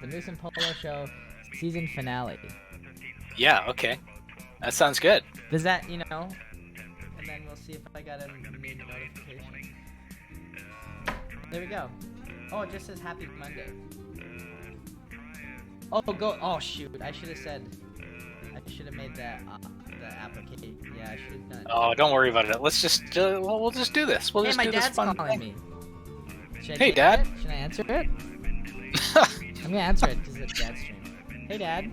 Moose and Polo Show season finale. Yeah, okay. That sounds good. Does that, and then we'll see if I got a new notification. There we go. Oh, it just says Happy Monday. Oh, go. Oh, shoot. I should have made that the application. Yeah, I should have done. Oh, don't worry about it. Let's just, we'll just do this. We'll Hey, just my do this dad's fun calling thing. me. Hey, Dad. Should I answer it? I'm gonna answer it because it's Dad's stream. Hey, Dad.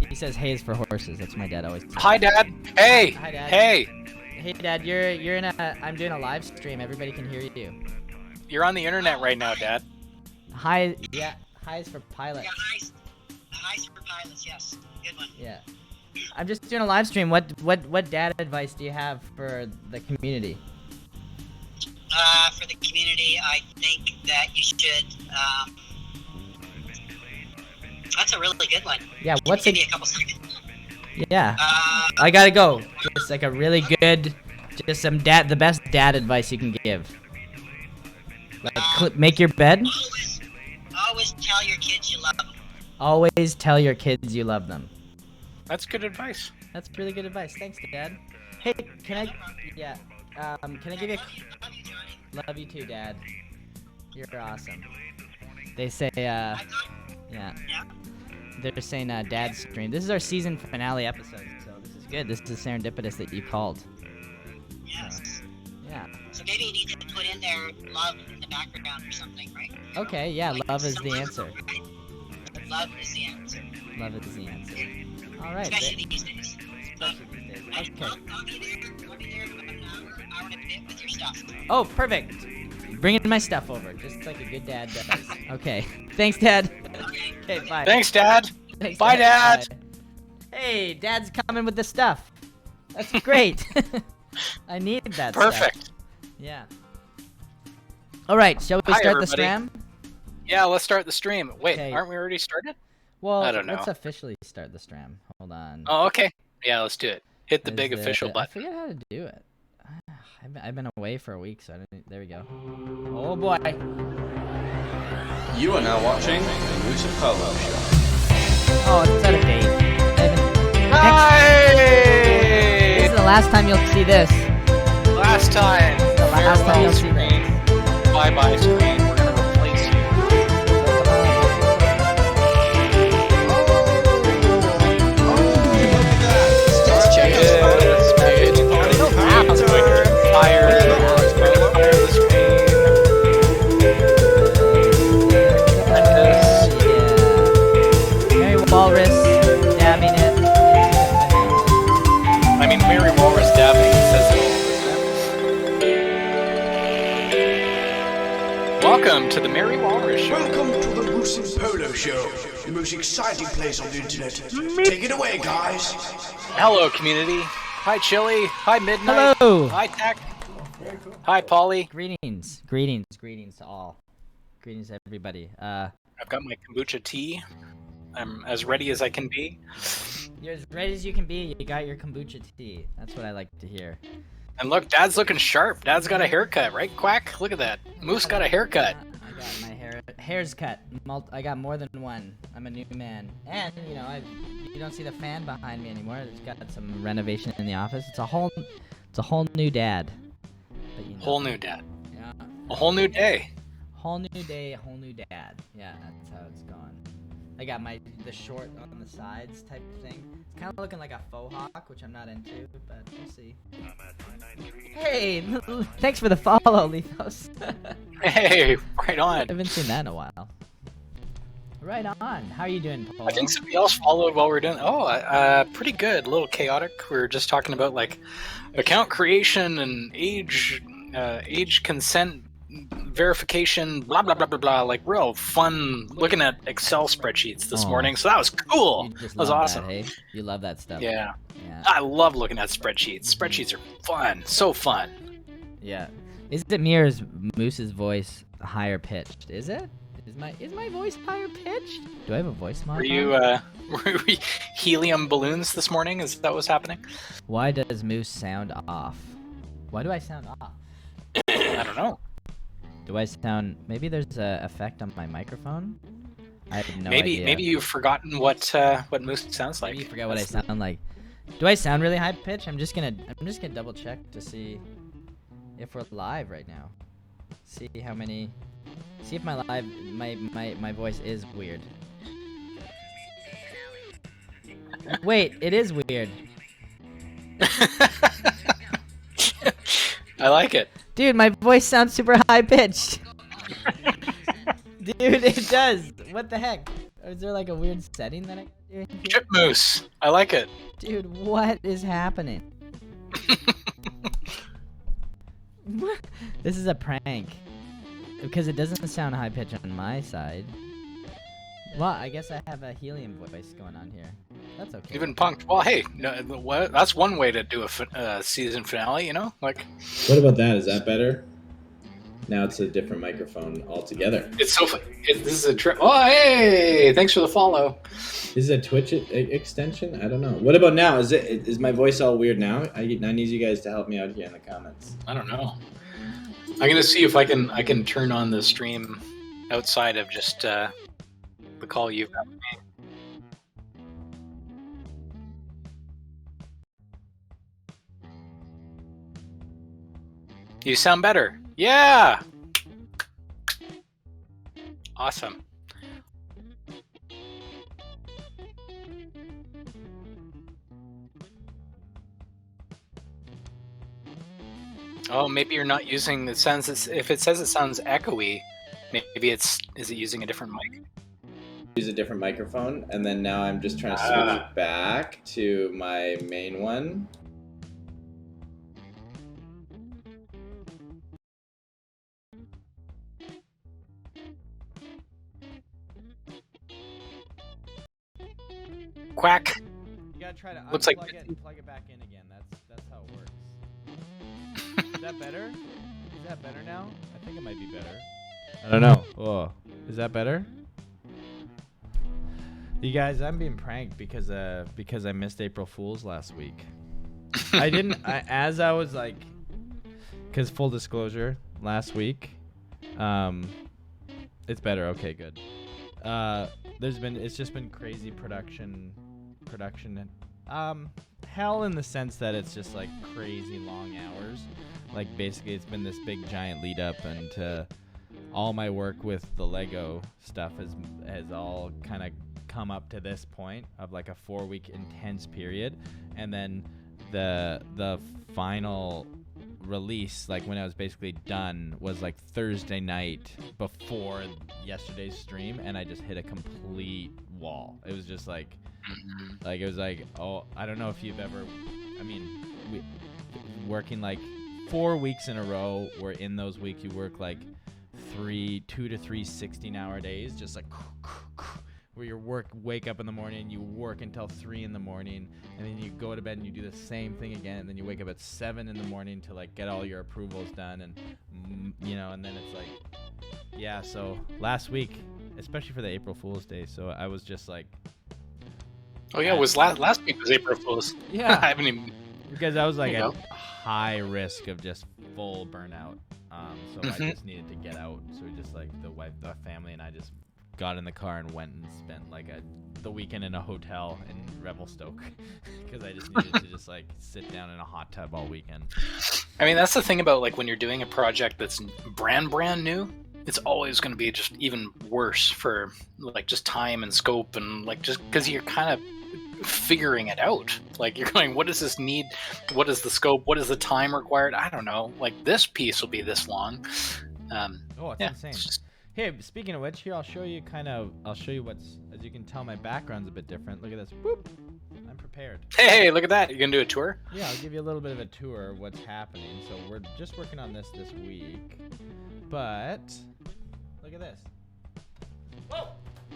He says "hey" is for horses. That's what my dad always says. Hi, Dad. Hey. Hi, Dad. Hey. Hey, Dad. You're in a. I'm doing a live stream. Everybody can hear you. You're on the internet right now, Dad. Hi. Yeah. Hi is for pilots. Yeah, highs for pilots, yes. Good one. Yeah. I'm just doing a live stream. What dad advice do you have for the community? For the community, I think that you should, that's a really good one. Yeah, Give me a couple seconds. Yeah. I gotta go. Just like a really good, just the best dad advice you can give. Like, make your bed. Always tell your kids you love them. Always tell your kids you love them. That's good advice. That's really good advice. Thanks, Dad. Hey, can I? Yeah. Can I give you a? Love you too, Dad. You're awesome. They say, yeah. They're saying, Dad's stream. This is our season finale episode, so this is good. This is serendipitous that you called. Yes. Yeah. So maybe you need to put in there love in the background or something, right? Okay, yeah, Like love is some the love, answer. right? Love is the answer. Love is the answer. Alright. Especially these days. Especially these days. Okay. I'll be there in about an hour and a bit with your stuff. Oh, perfect. Bringing my stuff over, just like a good dad does. Okay. Thanks, Dad. Okay, bye. Thanks, Dad. Thanks, Bye, Dad. Bye. Hey, Dad's coming with the stuff. That's great. I need that Perfect. stuff. Yeah. Alright, shall we Hi, start the everybody. stream? Yeah, let's start the stream. Wait, Okay. aren't we already started? Well, I don't know. let's officially start the stream. Hold on. Oh, okay. Yeah, let's do it. Hit the big Is it- official I button. forget how to do it. I've been away for a week, so I didn't. There we go. Oh boy. You are now watching the Moose and Polo Show. Oh, it's out of date. Hi! This is the last time you'll see this. Last time. The last time you'll see screen. this. Bye-bye screen. We're gonna replace you. Mary Walrus dabbing it. I mean, Mary Walrus dabbing says it all. Welcome to the Mary Walrus Show. Welcome to the Moose and Polo Show, the most exciting place on the internet. Take it away, guys. Hello, community. Hi, Chili. Hi, Midnight. Hello. Hi, Tech. Hi, Polly. Greetings to all. Greetings, everybody. I've got my kombucha tea. I'm as ready as I can be. You're as ready as you can be. You got your kombucha tea. That's what I like to hear. And look, Dad's looking sharp. Dad's got a haircut, right, Quack? Look at that. Moose got a haircut. I got my hair's cut. I got more than one. I'm a new man. And, you don't see the fan behind me anymore. It's got some renovation in the office. It's a whole new dad. But, Whole new dad. Yeah. A whole new day. Whole new day, whole new dad. Yeah, that's how it's going. I got the short on the sides type of thing. It's kind of looking like a faux hawk, which I'm not into, but we'll see. Hey, thanks for the follow, Lethos. Hey, right on. I haven't seen that in a while. Right on. How are you doing, Paul? I think somebody else followed while we were doing. Oh, pretty good. A little chaotic. We were just talking about like account creation and age consent verification, blah blah blah blah blah. Like real fun looking at Excel spreadsheets this morning. So that was cool. You just That was love awesome. That, hey? You love that stuff. Yeah. Yeah. I love looking at spreadsheets. Spreadsheets are fun. So fun. Yeah. Is it me or is Moose's voice higher pitched? Is it? Is my voice higher pitched? Do I have a voice mod? Were you were we helium balloons this morning? Is that what's happening? Why does Moose sound off? Why do I sound off? I don't know. Do I sound? Maybe there's a effect on my microphone. I have no maybe idea. maybe you've forgotten what Moose sounds like. Maybe you forgot what I sound like. Do I sound really high pitched? I'm just gonna double check to see if we're live right now. See how many. See if my voice is weird. Wait, it is weird. I like it. Dude, my voice sounds super high pitched. Dude, it does. What the heck? Is there like a weird setting that I can do in here? Chip Moose. I like it. Dude, what is happening? This is a prank. Because it doesn't sound high pitched on my side. Well, I guess I have a helium voice going on here. That's okay. Even punked. Well, hey, no, that's one way to do a season finale, you know? Like, What about that? Is that better? Now it's a different microphone altogether. it's so fun. This is a trip. Oh, hey! Thanks for the follow. Is it a Twitch extension? I don't know. What about now? Is my voice all weird now? I need you guys to help me out here in the comments. I don't know. I'm gonna see if I can turn on the stream outside of just the call you've got with me. You sound better. Yeah. Awesome. Oh, maybe you're not using it. If it says it sounds echoey, maybe is it using a different mic? Use a different microphone, and then now I'm just trying to switch back to my main one. Quack. You gotta try to Looks like- unplug it and plug it back in again. That's how it works. Is that better? Is that better now? I think it might be better. I don't know. Oh, is that better? You guys, I'm being pranked because I missed April Fool's last week. I didn't. As I was like, because full disclosure, last week, it's better. Okay, good. It's just been crazy production, hell in the sense that it's just like crazy long hours. Like basically, it's been this big giant lead up, and all my work with the Lego stuff has all kind of come up to this point of like a 4-week intense period, and then the final release, like when I was basically done, was like Thursday night before yesterday's stream, and I just hit a complete wall. It was just like it was like, oh, I don't know if you've ever, I mean, working like 4 weeks in a row, where in those weeks you work like 2 to 3 16-hour days, just like where you wake up in the morning and you work until 3 in the morning, and then you go to bed and you do the same thing again, and then you wake up at 7 in the morning to like get all your approvals done, and and then it's like, yeah. So last week, especially for the April Fool's Day, so I was just like, Oh yeah, it was last week was April Fool's. yeah, I haven't even. because I was like There you at high risk of just full burnout. So I just needed to get out. So we just like the family and I just got in the car and went and spent like the weekend in a hotel in Revelstoke because I just needed to just like sit down in a hot tub all weekend. I mean, that's the thing about like when you're doing a project that's brand new, it's always going to be just even worse for like just time and scope, and like just because you're kind of figuring it out. Like you're going, what does this need? What is the scope? What is the time required? I don't know. Like this piece will be this long. Oh, it's insane. It's just, Hey, speaking of which, here I'll show you what's, as you can tell, my background's a bit different. Look at this. Whoop! I'm prepared. hey, look at that. You gonna do a tour? Yeah, I'll give you a little bit of a tour of what's happening. So we're just working on this week, but look at this. Whoa!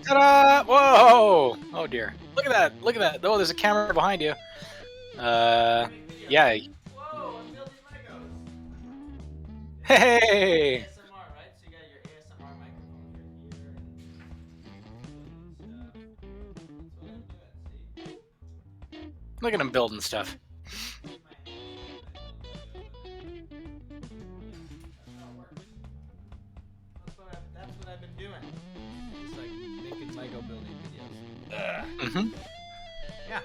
Ta-da! Whoa! Oh dear. Look at that. Look at that. Oh, there's a camera behind you. Yeah. Whoa! I'm building Legos. Hey! ASMR, right? So you got your ASMR microphone right here and stuff. That's what I'm doing. See? Look at him building stuff. My hands, I build Lego. That's how it works. Mm-hmm. Yeah.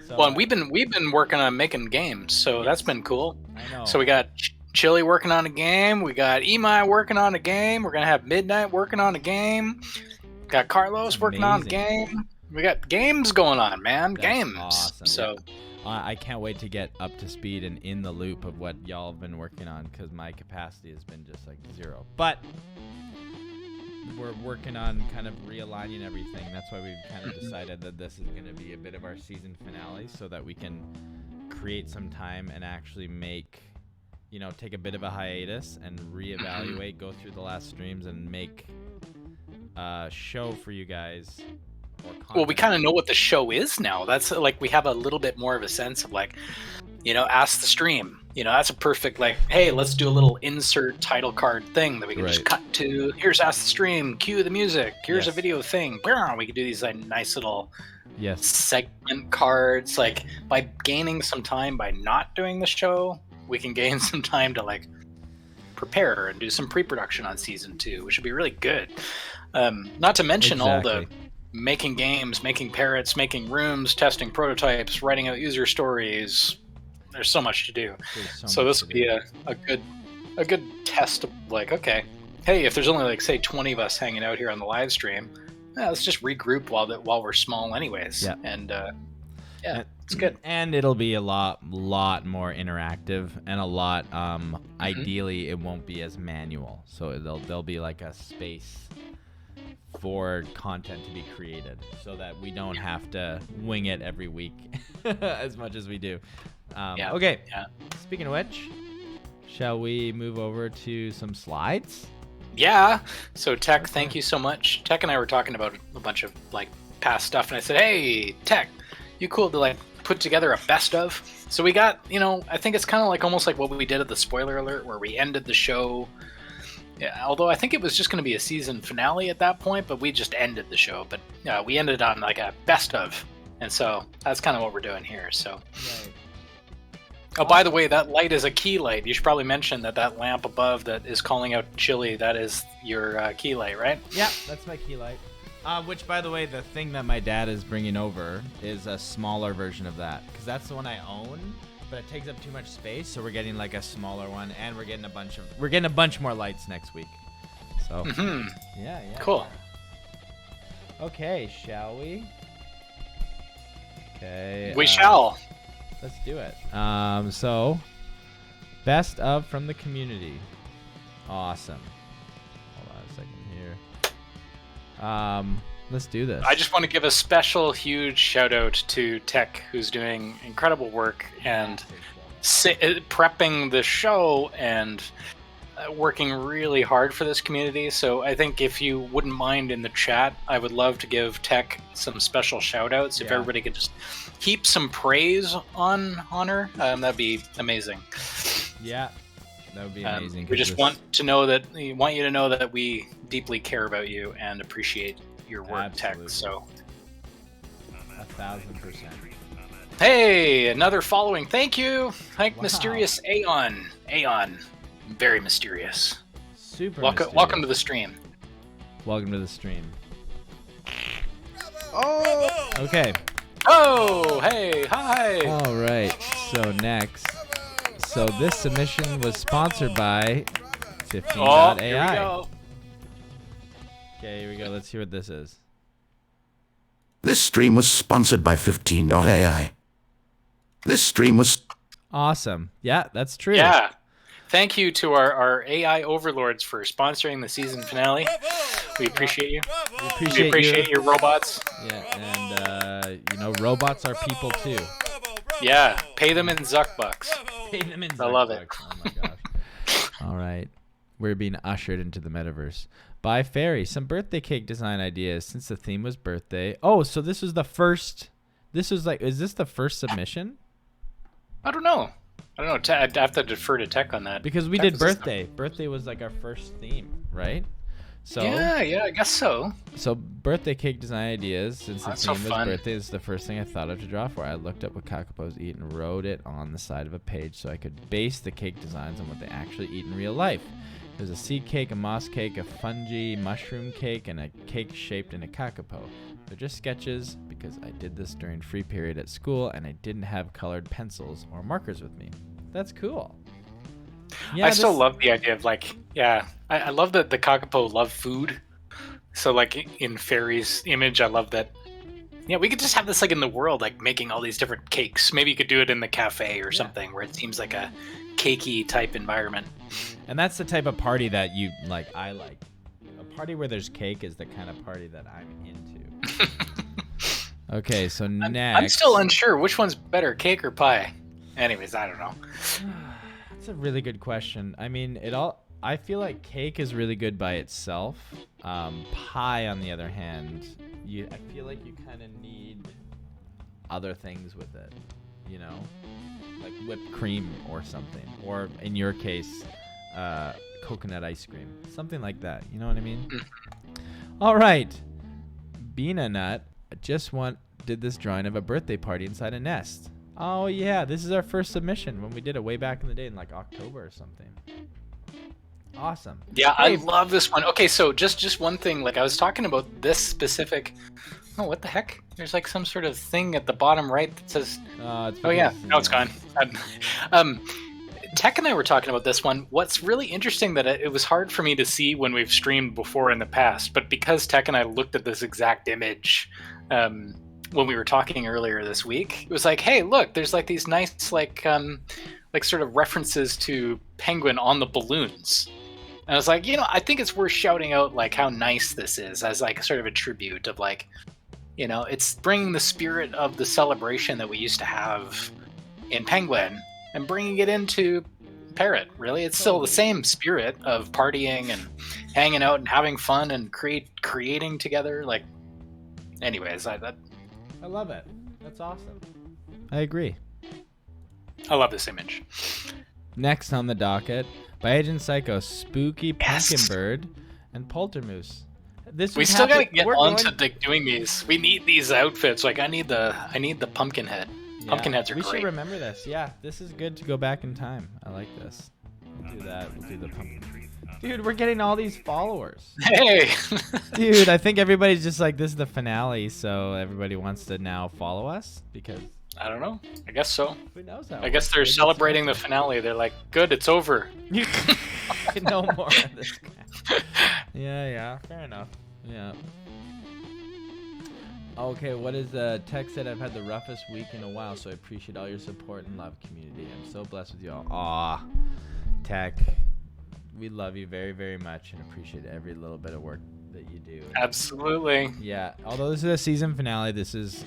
So, Well, and we've been working on making games, so that's been cool. I know. So we got Chili working on a game. We got Imai working on a game. We're gonna have Midnight working on a game. Got Carlos That's working on a amazing. game. We got games going on, man. That's games. awesome. So I can't wait to get up to speed and in the loop of what y'all have been working on, because my capacity has been just like 0. But we're working on kind of realigning everything. That's why we've kind of decided that this is going to be a bit of our season finale, so that we can create some time and actually make, take a bit of a hiatus and reevaluate, go through the last streams and make a show for you guys. well, we kind of know what the show is now. That's like we have a little bit more of a sense of like, ask the stream. That's a perfect like, hey, let's do a little insert title card thing that we can just cut to. Here's ask the stream, cue the music. Here's a video thing. We can do these like nice little segment cards. Like by gaining some time by not doing the show, we can gain some time to like prepare and do some pre-production on season 2, which would be really good. Not to mention all the making games, making parrots, making rooms, testing prototypes, writing out user stories. There's so much to do. So this would be a good test of like, okay, hey, if there's only like say 20 of us hanging out here on the live stream, let's just regroup while we're small anyways. Yeah. And it's good. And it'll be a lot more interactive and a lot ideally it won't be as manual. So there'll be like a space for content to be created, so that we don't have to wing it every week as much as we do. Okay. Yeah. Speaking of which, shall we move over to some slides? Yeah. So Tech, thank you so much. Tech and I were talking about a bunch of like past stuff, and I said, hey, Tech, you cool to like put together a best of? So we got, I think it's kind of like almost like what we did at the spoiler alert, where we ended the show. Yeah, although I think it was just going to be a season finale at that point, but we just ended the show. But we ended on like a best of, and so that's kind of what we're doing here. So, oh, by the way, that light is a key light. You should probably mention that lamp above that is calling out Chili. That is your key light, right? Yeah, that's my key light. Which, by the way, the thing that my dad is bringing over is a smaller version of that, because that's the one I own. But it takes up too much space, so we're getting like a smaller one, and we're getting a bunch more lights next week. So yeah, cool. Okay, shall we? Okay, we shall. Let's do it. So best of from the community. Awesome. Hold on a second here. Let's do this. I just want to give a special, huge shout out to Tech, who's doing incredible work and prepping the show and working really hard for this community. So I think if you wouldn't mind in the chat, I would love to give Tech some special shout outs. If everybody could just heap some praise on her, that'd be amazing. Yeah, that would be amazing. We just want you to know that we deeply care about you and appreciate your work, Tech. So 1,000%. Hey, another following. Thank you. Thank Mysterious Aeon. Very mysterious. Super mysterious. Welcome to the stream. Welcome to the stream. Oh! Okay. Oh, hey, hi. All right. So next. So this submission was sponsored by 15.ai. Here we go. Okay, here we go. Let's hear what this is. This stream was sponsored by 15.ai. This stream was... Awesome. Yeah, that's true. Yeah. Thank you to our AI overlords for sponsoring the season finale. We appreciate you. We appreciate your robots. Yeah, and, robots are people too. Yeah, pay them in Zuck bucks. Pay them in Zuck I love it. Oh my gosh. All right. We're being ushered into the metaverse. By Fairy, some birthday cake design ideas since the theme was birthday. Oh, so this was the first. Is this the first submission? I don't know. I'd have to defer to Tech on that. Because we did birthday. Birthday was like our first theme, right? So yeah, I guess so. So birthday cake design ideas since the theme was fun. birthday is the first thing I thought of to draw for. I looked up what kakapos eat and wrote it on the side of a page so I could base the cake designs on what they actually eat in real life. There's a seed cake, a moss cake, a fungi mushroom cake, and a cake shaped in a kakapo. They're just sketches because I did this during free period at school and I didn't have colored pencils or markers with me. That's cool. Yeah, I still love the idea of like, I love that the Kakapo love food. So like in Fairy's image, I love that. Yeah, we could just have this like in the world, like making all these different cakes. Maybe you could do it in the cafe or something where it seems like a cakey type environment. And that's the type of party that you like. I like. A party where there's cake is the kind of party that I'm into. Okay, so next. I'm still unsure which one's better, cake or pie. Anyways, I don't know. That's a really good question. I mean, I feel like cake is really good by itself. Pie, on the other hand, I feel like you kind of need other things with it, you know, like whipped cream or something, or in your case, coconut ice cream, something like that. You know what I mean? All right, Beana Nut did this drawing of a birthday party inside a nest. Oh yeah, this is our first submission when we did it way back in the day in like October or something. Awesome. Yeah, I love this one. Okay, so just one thing. Like I was talking about this specific. Oh, what the heck? There's like some sort of thing at the bottom right that says. Oh yeah, no, it's gone. Tech and I were talking about this one. What's really interesting that it was hard for me to see when we've streamed before in the past, but because Tech and I looked at this exact image when we were talking earlier this week, it was like, hey, look, there's like these nice like sort of references to Penguin on the balloons. And I was like, I think it's worth shouting out like how nice this is as like sort of a tribute of like, it's bringing the spirit of the celebration that we used to have in Penguin and bringing it into Parrot. Really, it's still the same spirit of partying and hanging out and having fun and creating together. Like, anyways, I love it. That's awesome. I agree. I love this image. Next on the docket, by Agent Psycho, Spooky Pumpkin Bird and Poltermoose. We still gotta get on to doing these. We need these outfits. Like I need the pumpkin head. Yeah, pumpkin heads are we great. We should remember this. Yeah, this is good to go back in time. I like this. We'll do that. We'll do the pumpkin. Dude, we're getting all these followers. Hey! Dude, I think everybody's just like, this is the finale, so everybody wants to now follow us because... I don't know. I guess so. Who knows how? I guess they're celebrating the finale. They're like, good, it's over. No more of this guy. Yeah, fair enough. Yeah. Okay, what is Tech said? I've had the roughest week in a while, so I appreciate all your support and love, community. I'm so blessed with you all. Aw, Tech, we love you very, very much and appreciate every little bit of work that you do. Absolutely. Yeah, although this is a season finale,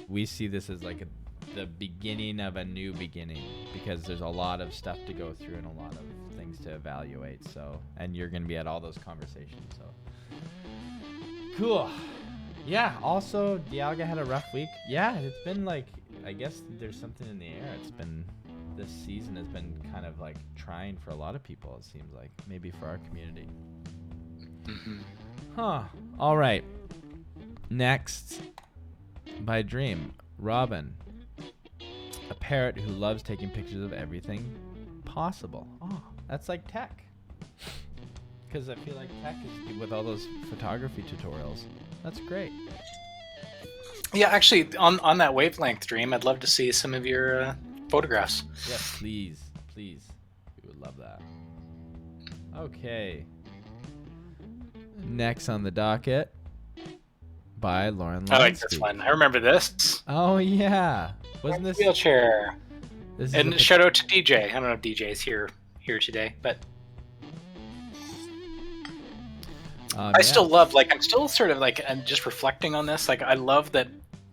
we see this as like the beginning of a new beginning because there's a lot of stuff to go through and a lot of things to evaluate. So, and you're going to be at all those conversations. So, cool. Yeah. Also, Dialga had a rough week. Yeah, it's been like, I guess there's something in the air. This season has been kind of like trying for a lot of people. It seems like maybe for our community. Huh. All right. Next, by Dream, Robin. A parrot who loves taking pictures of everything possible. Oh, that's like Tech. Because I feel like Tech is with all those photography tutorials. That's great. Yeah, actually, on that wavelength, Dream, I'd love to see some of your photographs. Yes, please. We would love that. Okay. Next on the docket, by Lauren Lansky. I like this one. I remember this. Oh, yeah. Wasn't this wheelchair? And shout out to DJ. I don't know if DJ's here today, but I still love, like, I'm still sort of like, I'm just reflecting on this. Like, I love that,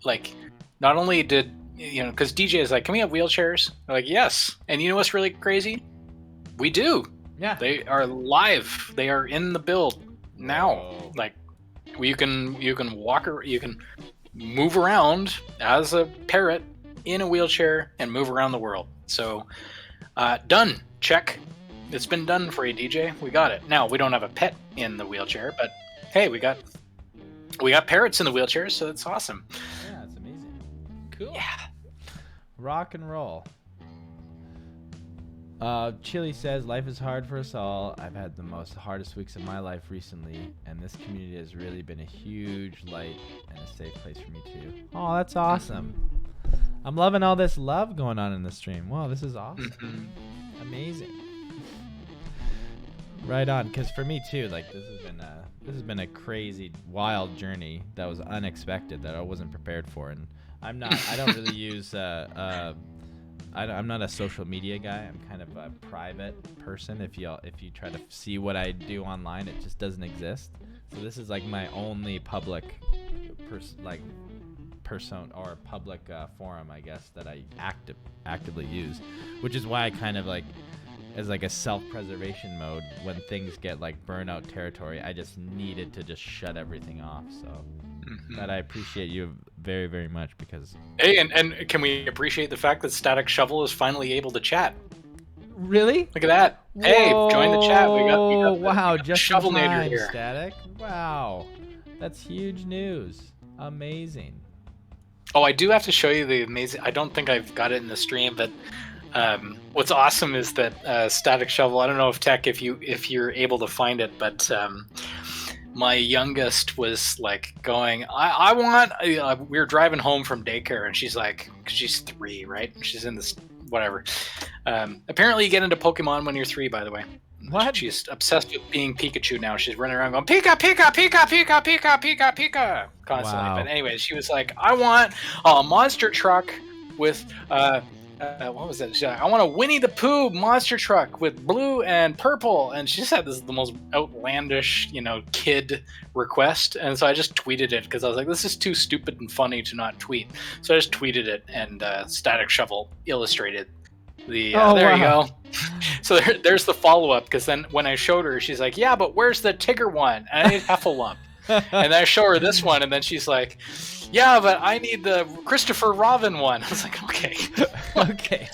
like, not only did, because DJ is like, can we have wheelchairs? I'm like, yes. And you know what's really crazy? We do. Yeah. They are live. They are in the build now. Whoa. Like, you can walk, or you can move around as a parrot in a wheelchair and move around the world. So, done. Check. It's been done for you, DJ. We got it. Now, we don't have a pet in the wheelchair, but hey, we got parrots in the wheelchair, so it's awesome. Yeah, it's amazing. Cool. Yeah. Rock and roll. Chili says, life is hard for us all. I've had the hardest weeks of my life recently, and this community has really been a huge light and a safe place for me too. Oh, that's awesome. I'm loving all this love going on in the stream. Wow, this is awesome. Amazing. Right on, because for me too, like this has been a crazy, wild journey that was unexpected, that I wasn't prepared for, and I don't really use I'm not a social media guy. I'm kind of a private person. If you try to see what I do online, it just doesn't exist. So this is like my only public person or public forum, I guess, that I actively use, which is why I kind of like, as like a self-preservation mode, when things get like burnout territory, I just needed to just shut everything off. So that I appreciate you very, very much, because hey, and can we appreciate the fact that Static Shovel is finally able to chat? Really? Look at that. Hey, join the chat. We got wow, just Shovelnator here. Static. Wow, that's huge news. Amazing. Oh, I do have to show you the amazing. I don't think I've got it in the stream, but what's awesome is that Static Shovel. I don't know if you're able to find it, but my youngest was like going, I want. We were driving home from daycare, and she's like, because she's 3, right? She's in this whatever. Apparently, you get into Pokemon when you're 3, by the way. What? She's obsessed with being Pikachu now. She's running around going, Pika, Pika, Pika, Pika, Pika, Pika, Pika, constantly. Wow. But anyway, she was like, I want a monster truck with, what was that? She's like, I want a Winnie the Pooh monster truck with blue and purple. And she said this is the most outlandish, kid request. And so I just tweeted it because I was like, this is too stupid and funny to not tweet. So I just tweeted it, and Static Shovel illustrated the there you go. So there's the follow-up, because then when I showed her, she's like, yeah, but where's the Tigger one? And I need Heffalump. And then I show her this one, and then she's like, yeah, but I need the Christopher Robin one. I was like, okay. Okay.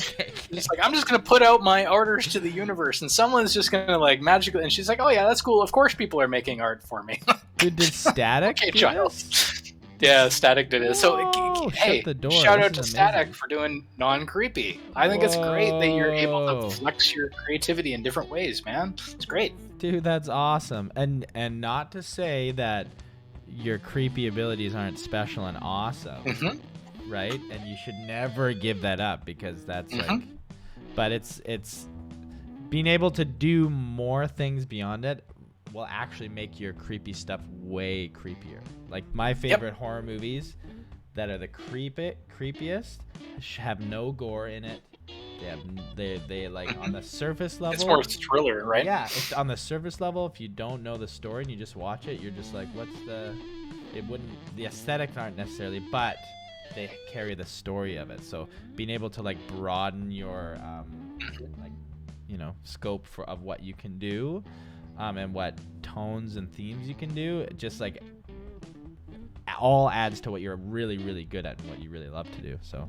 She's like, I'm just going to put out my orders to the universe, and someone's just going to like magically, and she's like, oh yeah, that's cool. Of course people are making art for me. Dude, did Static okay, do child. this? Yeah, Static did it. So, Whoa, hey, shut the door. shout This out to is Static amazing. for doing non-creepy. I think it's great that you're able Whoa. to flex your creativity in different ways, man. It's great. Dude, that's awesome. And not to say that your creepy abilities aren't special and awesome, right? And you should never give that up, because that's like, but it's being able to do more things beyond it will actually make your creepy stuff way creepier. Like my favorite horror movies that are the creepiest have no gore in it. They like on the surface level. It's more thriller, right? Yeah, it's on the surface level. If you don't know the story and you just watch it, you're just like, the aesthetics aren't necessarily, but they carry the story of it. So being able to like broaden your scope of what you can do, and what tones and themes you can do, it just like all adds to what you're really, really good at and what you really love to do. So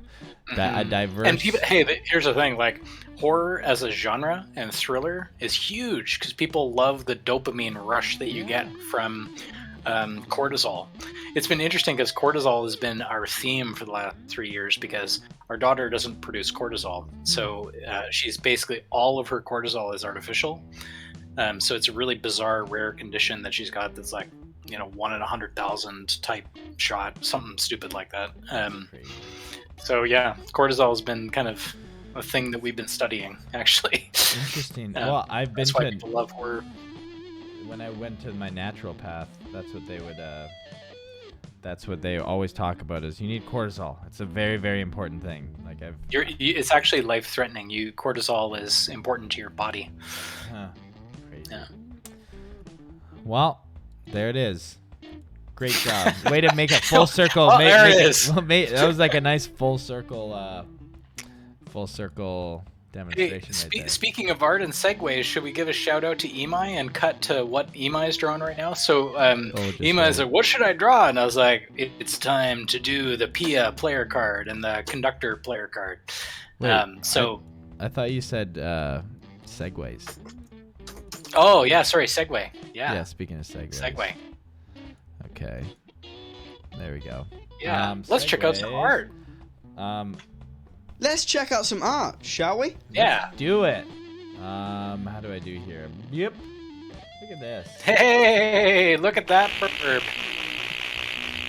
that a diverse. And people, hey, here's the thing: like horror as a genre and thriller is huge because people love the dopamine rush that you get from cortisol. It's been interesting because cortisol has been our theme for the last 3 years because our daughter doesn't produce cortisol, so she's basically all of her cortisol is artificial. So it's a really bizarre, rare condition that she's got that's like, 1 in 100,000 type shot, something stupid like that. So yeah, cortisol has been kind of a thing that we've been studying, actually. Interesting. Well, I've been that's why people love horror. When I went to my naturopath, that's what they would. That's what they always talk about is you need cortisol. It's a very, very important thing. Like it's actually life-threatening. Cortisol is important to your body. Huh. Crazy. Yeah. Well, there it is. Great job. Way to make a full circle. Oh, there it is. That was like a nice full circle demonstration right there. Speaking of art and segues, should we give a shout out to Imai and cut to what Imai is drawing right now? So Imai is like, what should I draw? And I was like, it's time to do the Pia player card and the conductor player card. Wait, I thought you said segues. Oh yeah, sorry, segue. Yeah, speaking of segues. Segue. Okay. There we go. Yeah, let's check out some art. Let's check out some art, shall we? Yeah. Do it. How do I do here? Yep. Look at this. Hey, look at that burp.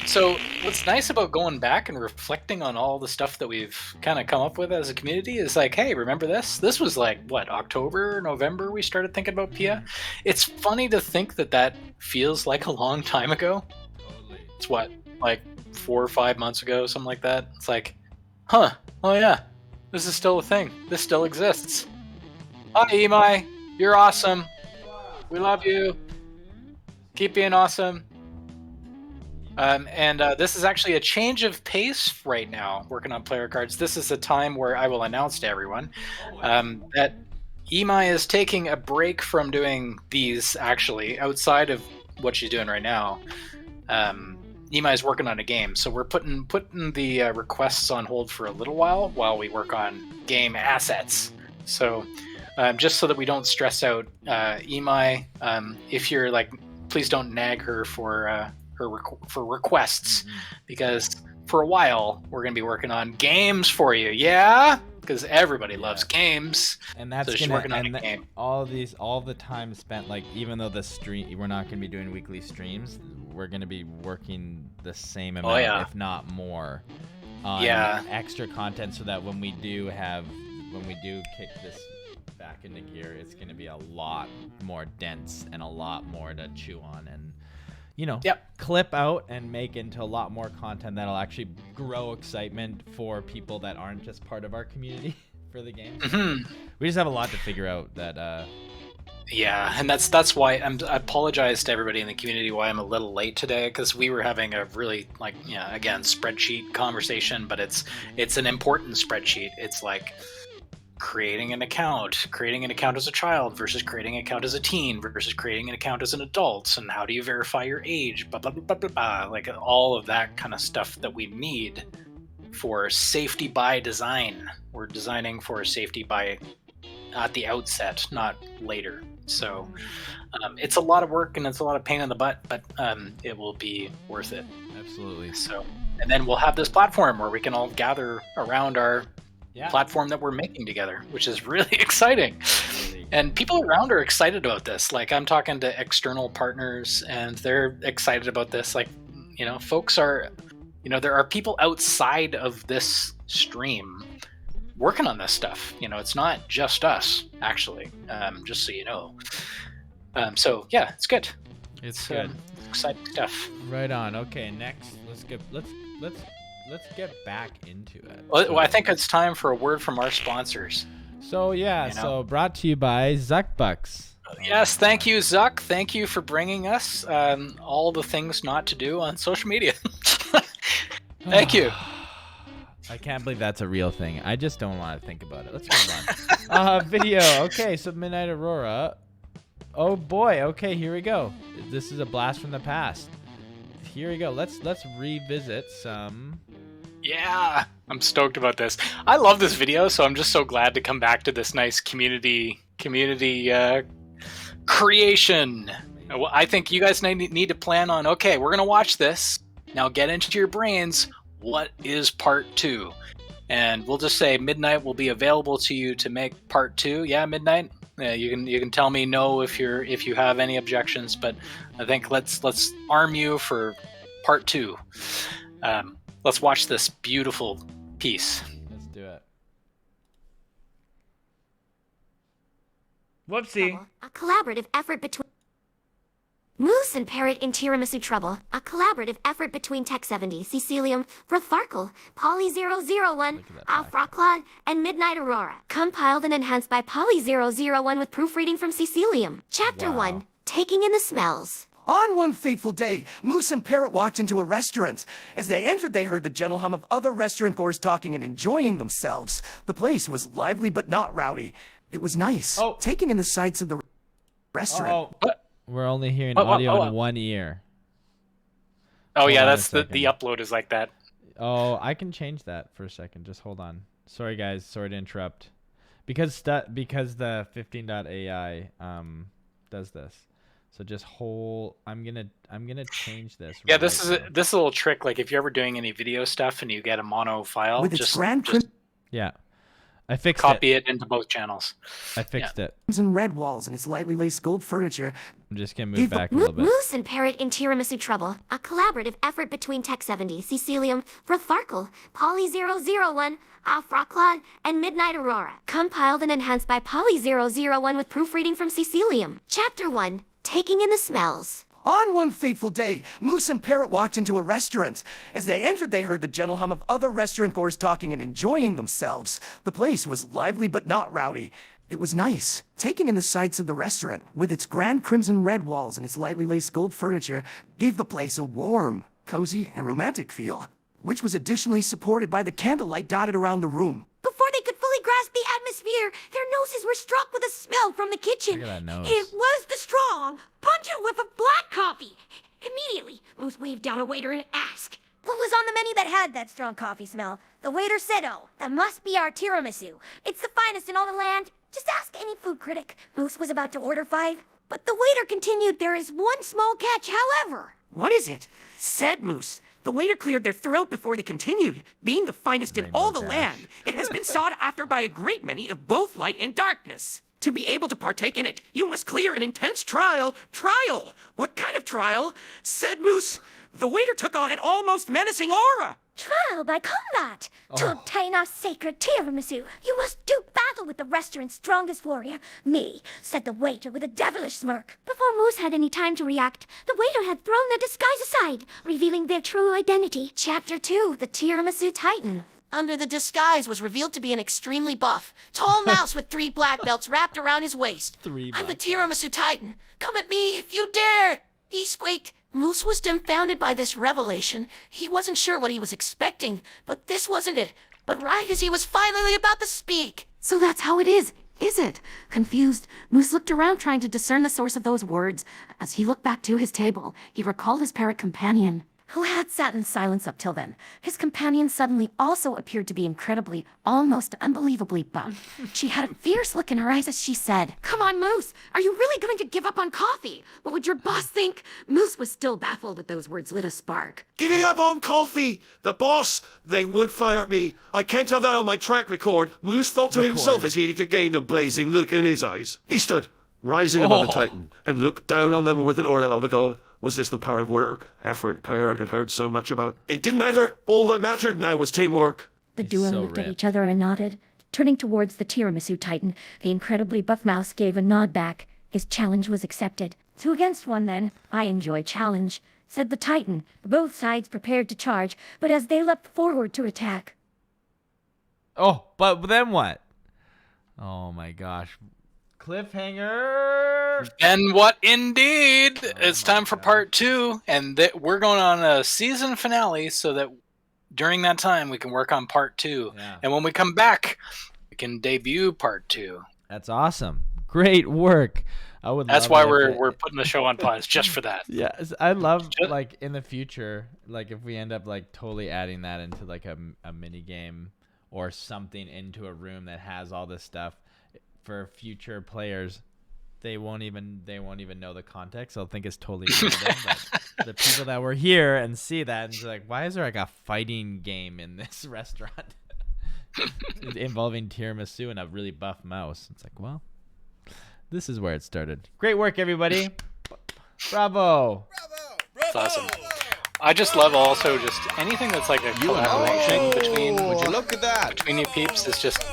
So what's nice about going back and reflecting on all the stuff that we've kind of come up with as a community is like, hey, remember this? This was like, what, October, November we started thinking about Pia? It's funny to think that that feels like a long time ago. Totally. It's what, like 4 or 5 months ago, something like that? It's like, huh, oh yeah, this is still a thing. This still exists. Hi, Imai. You're awesome. We love you. Keep being awesome. This is actually a change of pace right now, working on player cards. This is a time where I will announce to everyone that Imai is taking a break from doing these, actually, outside of what she's doing right now. Imai is working on a game, so we're putting the requests on hold for a little while we work on game assets. So just so that we don't stress out Imai, if you're like, please don't nag her for requests, because for a while we're going to be working on games for you, yeah, because everybody loves games, and that's so she's working on a game. All the time spent, like, even though the stream, we're not going to be doing weekly streams, we're going to be working the same amount, if not more, on extra content, so that when we do kick this back into gear, it's going to be a lot more dense and a lot more to chew on, and clip out and make into a lot more content that'll actually grow excitement for people that aren't just part of our community for the game. We just have a lot to figure out that and that's why I apologize to everybody in the community why I'm a little late today, because we were having a really, like, again, spreadsheet conversation, but it's an important spreadsheet. It's like creating an account as a child versus creating an account as a teen versus creating an account as an adult, and how do you verify your age, blah blah blah blah blah, blah. Like all of that kind of stuff that we need for safety by design. We're designing for safety by at the outset, not later. So it's a lot of work and it's a lot of pain in the butt, but it will be worth it. Absolutely. So, and then we'll have this platform where we can all gather around our platform that we're making together, which is really exciting. And people around are excited about this. Like, I'm talking to external partners and they're excited about this. Like, folks are, there are people outside of this stream working on this stuff. It's not just us, actually, just so you know. So yeah, it's good. It's good. Exciting stuff. Right on. Okay, next, let's get back into it. Well, I think it's time for a word from our sponsors. So so brought to you by Zuckbucks. Yes, thank you, Zuck. Thank you for bringing us all the things not to do on social media. Thank you. I can't believe that's a real thing. I just don't want to think about it. Let's move on. Video. Okay, so Midnight Aurora. Oh boy. Okay, here we go. This is a blast from the past. Here we go. Let's revisit some. Yeah, I'm stoked about this. I love this video, so I'm just so glad to come back to this nice community creation. I think you guys need to plan on, okay, we're gonna watch this. Now get into your brains, what is part 2? And we'll just say Midnight will be available to you to make part 2. Yeah, Midnight? You can tell me no if you have any objections, but I think let's arm you for part 2. Let's watch this beautiful piece. Let's do it. Whoopsie. A collaborative effort between Moose and Parrot in Tiramisu Trouble. A collaborative effort between Tech70, Cecilium, Fratharkle, Poly001, Afroclad, and Midnight Aurora. Compiled and enhanced by Poly001 with proofreading from Cecilium. Chapter 1. Taking in the Smells. On one fateful day, Moose and Parrot walked into a restaurant. As they entered, they heard the gentle hum of other restaurantgoers talking and enjoying themselves. The place was lively but not rowdy. It was nice, taking in the sights of the restaurant. We're only hearing audio in one ear. Oh, yeah, that's the upload is like that. Oh, I can change that for a second. Just hold on. Sorry, guys. Sorry to interrupt. Because the 15.ai does this. So just hold. I'm gonna change this. Yeah, this is a little trick. Like if you're ever doing any video stuff and you get a mono file, with its grand print. Yeah. I fixed Copy it into both channels. I fixed it. And red walls and its lightly laced gold furniture. I'm just gonna move back a little bit. Moose and Parrot in Tiramisu Trouble, a collaborative effort between Tech70, Cecilium, Ratharkle, Poly001, Afroclad, and Midnight Aurora. Compiled and enhanced by Poly001 with proofreading from Cecilium. Chapter 1, Taking in the Smells. On one fateful day, Moose and Parrot walked into a restaurant. As they entered, they heard the gentle hum of other restaurateurs talking and enjoying themselves. The place was lively but not rowdy. It was nice. Taking in the sights of the restaurant, with its grand crimson red walls and its lightly laced gold furniture, gave the place a warm, cozy, and romantic feel, which was additionally supported by the candlelight dotted around the room. Before they could fully grasp the atmosphere, their noses were struck with a smell from the kitchen. Look at that nose. It was the strong, pungent whiff of black coffee. Immediately, Moose waved down a waiter and asked, "What was on the menu that had that strong coffee smell?" The waiter said, "Oh, that must be our tiramisu. It's the finest in all the land. Just ask any food critic." Moose was about to order 5, but the waiter continued, "There is one small catch, however." "What is it?" said Moose. The waiter cleared their throat before they continued. "Being the finest in all the land, it has been sought after by a great many of both light and darkness. To be able to partake in it, you must clear an intense trial." "Trial? What kind of trial?" said Moose. The waiter took on an almost menacing aura. "Trial by combat. To obtain our sacred tiramisu, you must do battle with the restaurant's strongest warrior, me," said the waiter with a devilish smirk. Before Moose had any time to react, the waiter had thrown their disguise aside, revealing their true identity. Chapter 2, The Tiramisu Titan. Under the disguise was revealed to be an extremely buff, tall mouse with 3 black belts wrapped around his waist. "I'm the Tiramisu Titan. Come at me if you dare," he squeaked. Moose was dumbfounded by this revelation. He wasn't sure what he was expecting, but this wasn't it. But right as he was finally about to speak... "So that's how it is it?" Confused, Moose looked around trying to discern the source of those words. As he looked back to his table, he recalled his parrot companion, who had sat in silence up till then. His companion suddenly also appeared to be incredibly, almost unbelievably buff. She had a fierce look in her eyes as she said, "Come on, Moose! Are you really going to give up on coffee? What would your boss think?" Moose was still baffled at those words lit a spark. Giving up on coffee! The boss! They would fire me. I can't have that on my track record. Moose thought to himself as he regained a blazing look in his eyes. He stood, rising above the Titan, and looked down on them with an aura of a god. Was this the power of work, effort, Parrot had heard so much about? It didn't matter. All that mattered now was teamwork. The duo looked at each other and nodded. Turning towards the Tiramisu Titan, the incredibly buff mouse gave a nod back. His challenge was accepted. 2 against 1 then. "I enjoy challenge," said the Titan. Both sides prepared to charge, but as they leapt forward to attack. Oh, but then what? Oh my gosh. Cliffhanger. And what indeed? It's time for part 2, and we're going on a season finale so that during that time we can work on part 2. Yeah. And when we come back, we can debut part 2. That's awesome. Great work. That's why we're putting the show on pause, just for that. Yes, I love like in the future, like if we end up like totally adding that into like a mini game or something into a room that has all this stuff. For future players, they won't even know the context. They'll think it's totally random. But the people that were here and see that and be like, why is there like a fighting game in this restaurant involving tiramisu and a really buff mouse? It's like, well, this is where it started. Great work, everybody! Bravo! That's awesome. I just love also just anything that's like a collaboration between. Would you look at that? Between you peeps is just.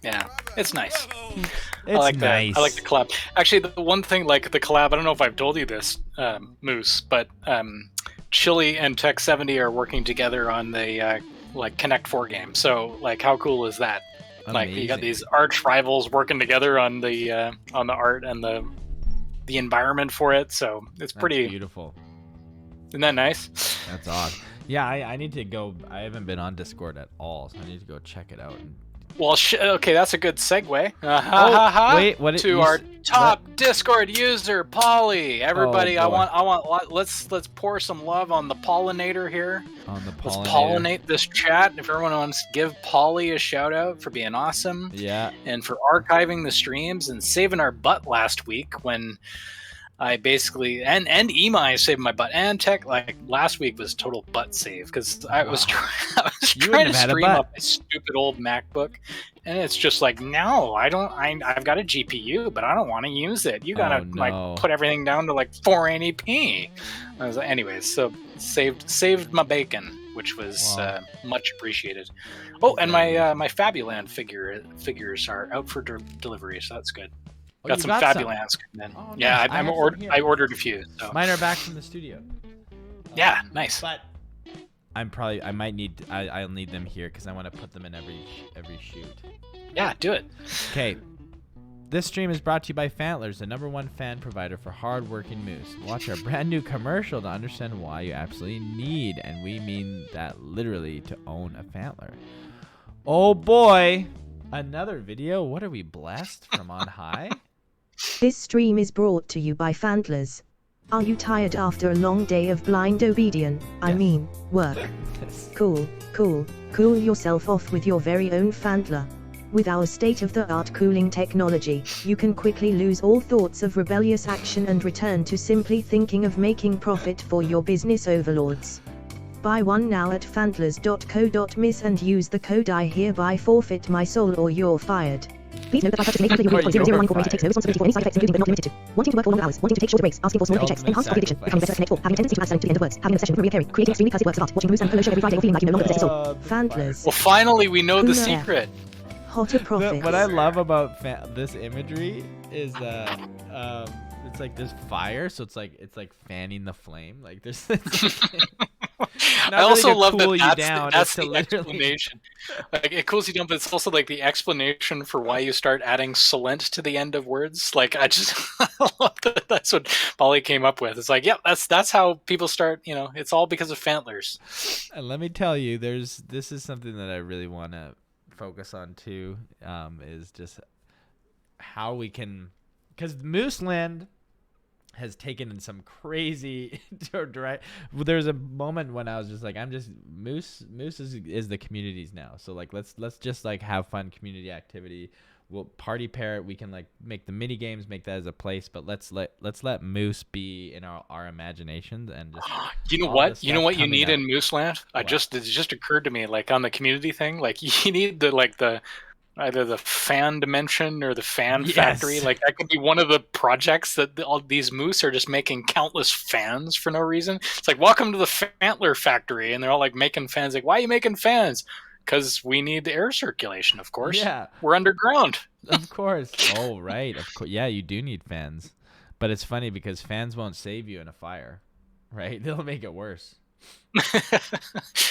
Yeah, it's nice. It's I like nice. that. I like the collab. Actually, the one thing, like the collab, I don't know if I've told you this, Moose, but Chili and Tech70 are working together on the like Connect 4 game. So, like, how cool is that? Amazing. Like, you got these arch rivals working together on the art and the environment for it. So it's pretty beautiful. Isn't that nice? That's awesome. Yeah, I need to go. I haven't been on Discord at all, so I need to go check it out. Well, okay, that's a good segue. Wait, what? To our top Discord user, Polly. Everybody, I want. Let's pour some love on the pollinator here. On the pollinator. Let's pollinate this chat. If everyone wants to give Polly a shout out for being awesome, yeah, and for archiving the streams and saving our butt last week when I basically and Ema saved my butt, and Tech like last week was total butt save because I was trying to stream up my stupid old MacBook, and it's just like no, I've got a GPU, but I don't want to use it. You gotta like put everything down to like 480p. I was like, anyways, so saved my bacon, which was much appreciated. Oh, and my Fabuland figures are out for delivery, so that's good. Got some Fabulands coming in. Oh, yeah, nice. I ordered a few. So. Mine are back from the studio. Yeah, nice. But I'll need them here because I want to put them in every shoot. Yeah, do it. Okay. This stream is brought to you by Fantlers, the #1 fan provider for hard-working moose. Watch our brand new commercial to understand why you absolutely need, and we mean that literally, to own a Fantler. Oh boy, another video. What are we blessed from on high? This stream is brought to you by Fantlers. Are you tired after a long day of blind obedience? I mean, work. Cool yourself off with your very own Fantler. With our state-of-the-art cooling technology, you can quickly lose all thoughts of rebellious action and return to simply thinking of making profit for your business overlords. Buy one now at fantlers.co.mis and use the code I hereby forfeit my soul or you're fired. Please note that by purchasing a Maker 001 Incorporated takes no responsibility for any side effects including but not limited to wanting to work for longer hours, wanting to take shorter breaks, asking for smaller paychecks, enhanced addiction, becoming better at Connect 4, having a tendency to add selling to the end of words, having an obsession with Maria Carey, creating extremely cursive works of art, watching Moose and Polo show every Friday or feeling like you no longer possess a soul. Fantlers. Well, finally we know the secret. Hotter profits. What I love about this imagery is it's like this fire, so it's like fanning the flame. Like there's. I also love cool that that's the explanation. Like it cools you down, but it's also like the explanation for why you start adding solent to the end of words. Like I just love that. That's what Polly came up with. It's like, yeah, that's how people start. You know, it's all because of Fantlers. And let me tell you, this is something that I really want to focus on too. Is just how we can, because Mooseland has taken in some crazy direct. There's a moment when I was just like, Moose is the communities now. So like let's just like have fun community activity. We'll party parrot. We can like make the mini games, make that as a place, but let's let Moose be in our imaginations and just. You know what you need in Mooseland? It just occurred to me, like on the community thing, like you need either the fan dimension or the fan factory. Like that could be one of the projects that all these moose are just making countless fans for no reason. It's like, welcome to the Fantler factory, and they're all like making fans. Like, why are you making fans? Because we need the air circulation, of course. Yeah, we're underground. Of course. Oh, right. Of course. Yeah, you do need fans, but it's funny because fans won't save you in a fire, right? They'll make it worse.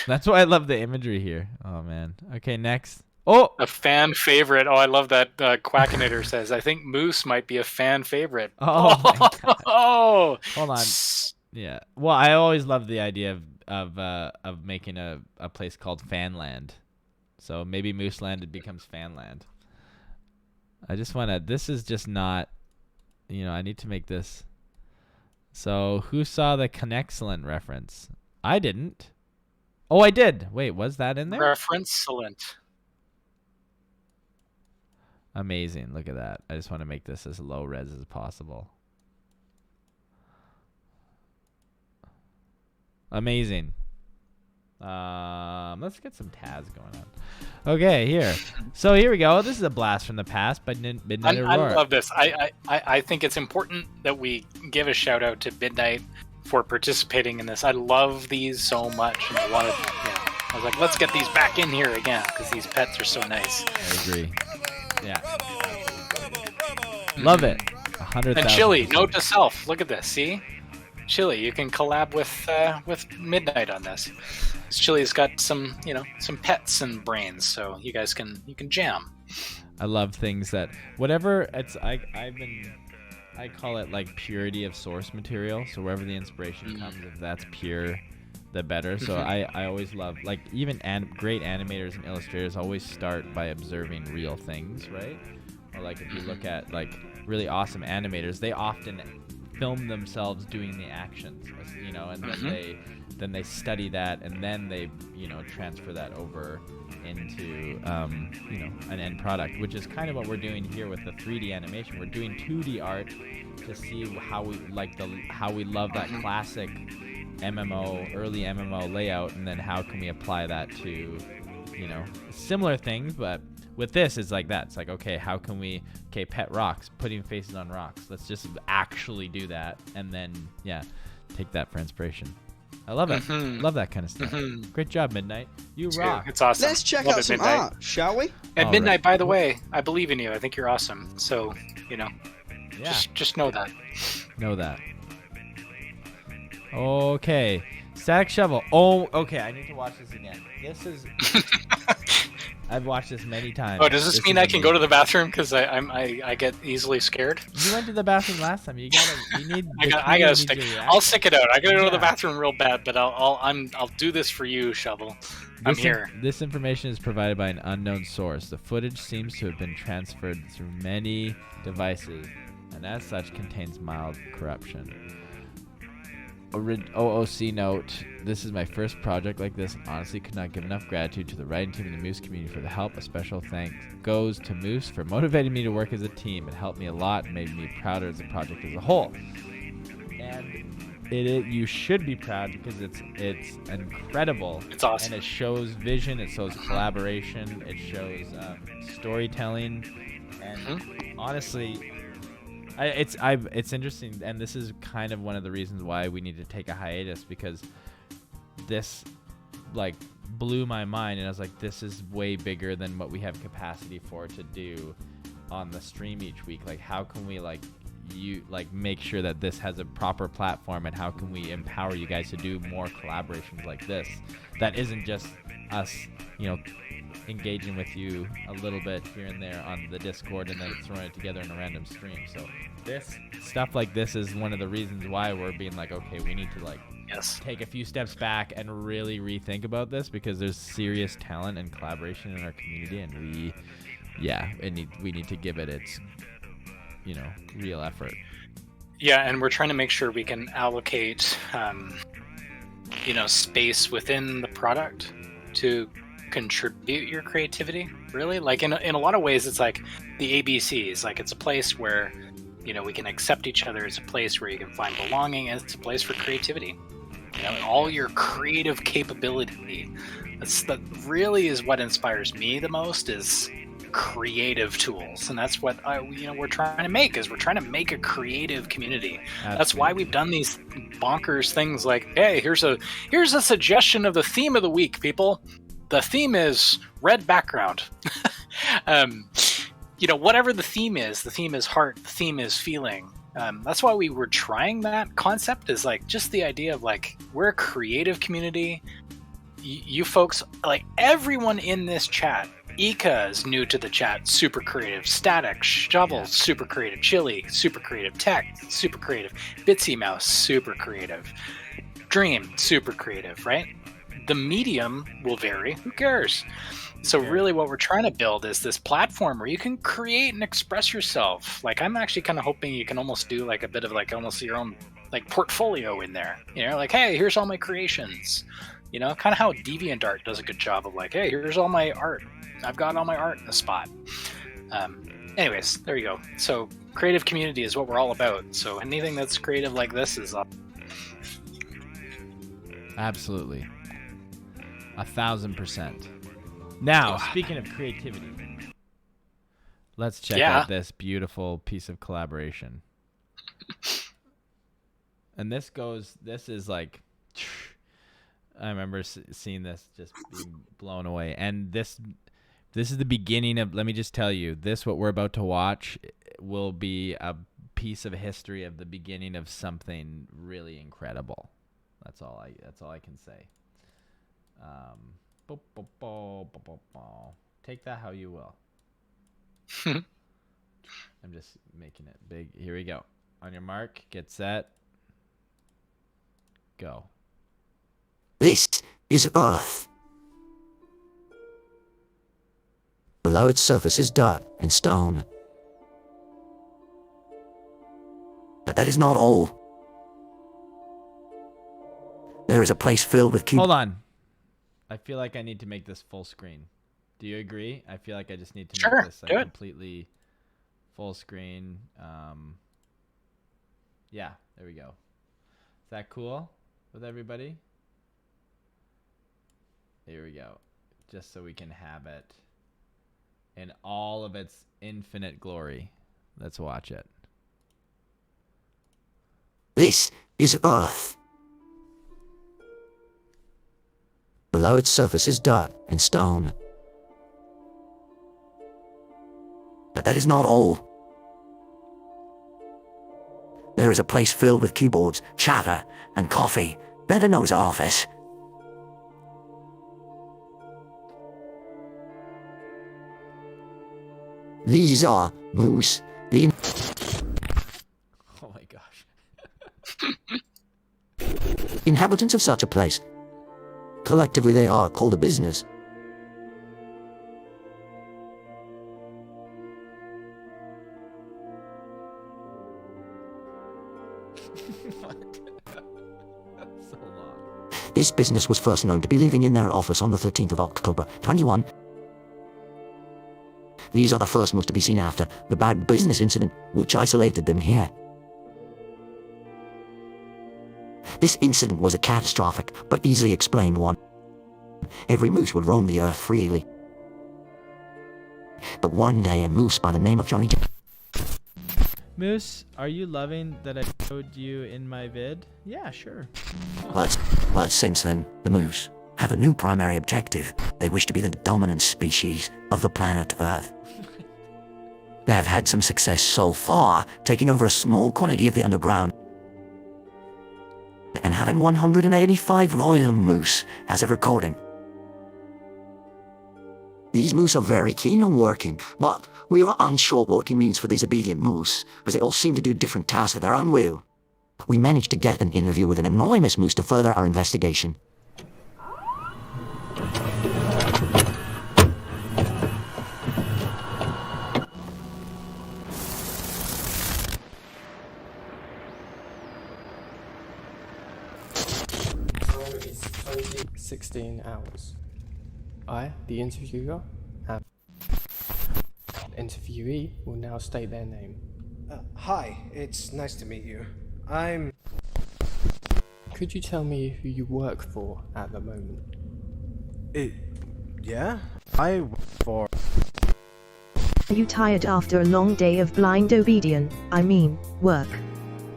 That's why I love the imagery here. Oh man. Okay, next. Oh, a fan favorite. Oh, I love that. Quackinator says, I think Moose might be a fan favorite. Oh, hold on. Yeah. Well, I always loved the idea of making a place called Fanland. So maybe Mooseland becomes Fanland. I just want to. This is just not. I need to make this. So who saw the Connexcellent reference? I didn't. Oh, I did. Wait, was that in there? Reference-cellent. Amazing. Look at that. I just want to make this as low res as possible. Amazing. Let's get some Taz going on. Okay, here. So here we go. This is a blast from the past by Midnight Aurora. I love this. I think it's important that we give a shout out to Midnight for participating in this. I love these so much, and I was like, let's get these back in here again because these pets are so nice. I agree. Yeah. Love it. 100,000. And Chili, note to self. Look at this. See, Chili, you can collab with Midnight on this. Chili's got some pets and brains, so you guys can jam. I love things that whatever it's. I call it like purity of source material. So wherever the inspiration comes, if that's pure, the better. So I always love, like, even great animators and illustrators always start by observing real things, right? Or like if you look at like really awesome animators, they often film themselves doing the actions, you know, and then they study that, and then they, you know, transfer that over into you know, an end product, which is kind of what we're doing here with the 3D animation. We're doing 2D art to see how we how we love that classic MMO, early MMO layout, and then how can we apply that to, you know, similar things. But with this, it's like that. It's like, okay, how can we, pet rocks, putting faces on rocks. Let's just actually do that, and then, yeah, take that for inspiration. I love it. Love that kind of stuff. Great job, Midnight. You rock. It's awesome. Let's check Love out it, some Midnight. art, shall we? And Midnight, by the way, I believe in you. I think you're awesome. So, you know, Yeah. just know that. Know that. Okay. Static Shovel. Oh, okay. I need to watch this again. This is... I've watched this many times. Oh, does this mean I can go to the bathroom? Because I get easily scared. You went to the bathroom last time. You need. I gotta stick. I'll stick it out. I gotta go to the bathroom real bad, but I'll do this for you, Shovel. I'm here. This information is provided by an unknown source. The footage seems to have been transferred through many devices, and as such contains mild corruption. OOC note, this is my first project like this. Honestly, could not give enough gratitude to the writing team and the Moose community for the help. A special thanks goes to Moose for motivating me to work as a team. It helped me a lot and made me prouder as a project as a whole. And you should be proud because it's incredible. It's awesome. And it shows vision, it shows collaboration, it shows storytelling, and honestly, it's interesting, and this is kind of one of the reasons why we need to take a hiatus, because this blew my mind, and I was like, this is way bigger than what we have capacity for to do on the stream each week. Like, how can we make sure that this has a proper platform, and how can we empower you guys to do more collaborations like this that isn't just us, you know, engaging with you a little bit here and there on the Discord and then throwing it together in a random stream. So this stuff like this is one of the reasons why we're being like, okay, we need to take a few steps back and really rethink about this, because there's serious talent and collaboration in our community, and we need to give it its, you know, real effort. Yeah, and we're trying to make sure we can allocate you know, space within the product to contribute your creativity, really. Like in a lot of ways, it's like the ABCs. Like, it's a place where, you know, we can accept each other. It's a place where you can find belonging, and it's a place for creativity. You know, all your creative capability. That really is what inspires me the most, is creative tools, and that's what we're trying to make. We're trying to make a creative community. Absolutely. That's why we've done these bonkers things like, hey, here's a suggestion of the theme of the week, people. The theme is red background. You know, whatever the theme is heart, the theme is feeling. That's why we were trying that concept, is like just the idea of like, we're a creative community. You folks, like everyone in this chat, Ika is new to the chat, super creative. Static, Shovel, super creative. Chili, super creative. Tech, super creative. Bitsy Mouse, super creative. Dream, super creative, right? The medium will vary. Who cares? So really what we're trying to build is this platform where you can create and express yourself. Like, I'm actually kind of hoping you can almost do like a bit of like almost your own like portfolio in there. You know, like, hey, here's all my creations. You know, kind of how DeviantArt does a good job of like, hey, here's all my art. I've got all my art in a spot. Anyways, there you go. So creative community is what we're all about. So anything that's creative like this is up. Absolutely. 1,000%. Now, speaking of creativity, let's check out this beautiful piece of collaboration. And this is like, I remember seeing this, just being blown away. And this is the beginning of, let me just tell you, what we're about to watch will be a piece of history of the beginning of something really incredible. That's all I can say. Take that how you will. I'm just making it big. Here we go. On your mark, get set, go. This is Earth. Below its surface is dirt and stone. But that is not all. There is a place filled with Hold on. I feel like I need to make this full screen. Do you agree? I feel like I just need to make this like completely full screen. Yeah, there we go. Is that cool with everybody? Here we go. Just so we can have it in all of its infinite glory. Let's watch it. This is Earth. Below its surface is dirt and stone. But that is not all. There is a place filled with keyboards, chatter, and coffee. Better known as office. These are Moose, the Oh my gosh. inhabitants of such a place. Collectively they are called a business. So long. This business was first known to be living in their office on the 13th of October, 21. These are the first moves to be seen after the bad business incident, which isolated them here. This incident was a catastrophic, but easily explained one. Every moose would roam the earth freely. But one day a moose by the name of Johnny Moose, are you loving that I showed you in my vid? Yeah, sure. But since then, the moose have a new primary objective. They wish to be the dominant species of the planet Earth. They have had some success so far, taking over a small quantity of the underground and having 185 royal moose as of recording. These moose are very keen on working, but we are unsure what he means for these obedient moose, as they all seem to do different tasks at their own will. We managed to get an interview with an anonymous moose to further our investigation. It's currently 16 hours. I, the interviewer, and the interviewee will now state their name. Hi, it's nice to meet you. I'm... Could you tell me who you work for at the moment? Yeah? I work for... Are you tired after a long day of blind obedience? I mean, work.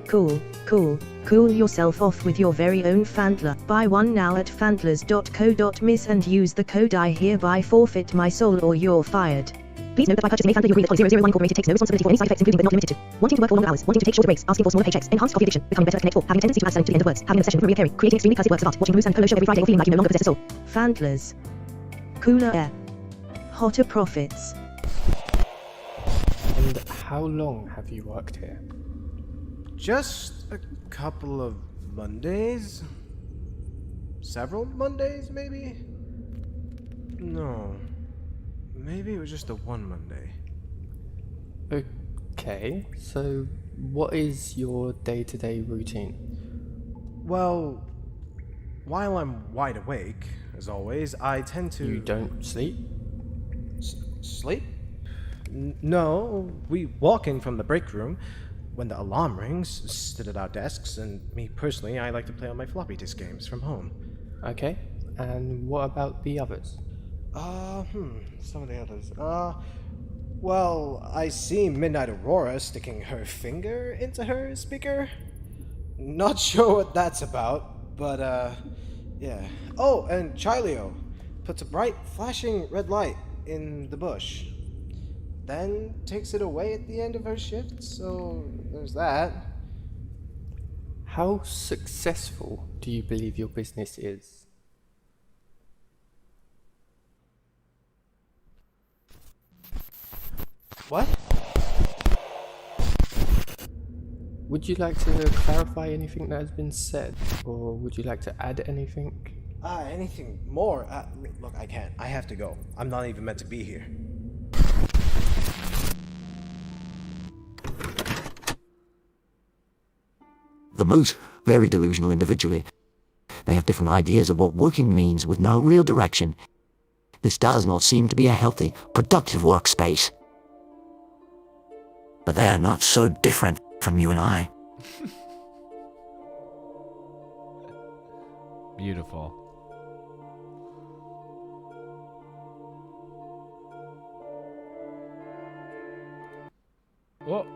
Cool, cool. Cool yourself off with your very own Fandler. Buy one now at fandlers.co.mis and use the code I hereby forfeit my soul or you're fired. Please note that by purchasing a Fandler you agree that Polo 001 Incorporated takes no responsibility for any side effects including but not limited to wanting to work for longer hours, wanting to take shorter breaks, asking for smaller paychecks, enhanced coffee addiction, becoming better at Connect 4, having a tendency to add selling to the end of words, having an obsession with Maria Carey, creating extremely cursive works of art, watching Moose and Polo show every Friday or feeling like you no longer possess a soul. Fandlers. Cooler air. Hotter profits. And how long have you worked here? Just a couple of Mondays? Several Mondays, maybe? No. Maybe it was just the one Monday. Okay, so what is your day-to-day routine? Well, while I'm wide awake, as always, I tend to... You don't sleep? Sleep? No, we walk in from the break room when the alarm rings, sit at our desks, and me personally, I like to play on my floppy disk games from home. Okay, and what about the others? Some of the others. Well, I see Midnight Aurora sticking her finger into her speaker. Not sure what that's about, but, yeah. Oh, and Chilio puts a bright, flashing red light in the bush. Then takes it away at the end of her shift, so there's that. How successful do you believe your business is? What? Would you like to clarify anything that has been said, or would you like to add anything? Anything more? Look, I can't. I have to go. I'm not even meant to be here. The moose, very delusional individually. They have different ideas of what working means with no real direction. This does not seem to be a healthy, productive workspace. But they are not so different from you and I. Beautiful. Whoa.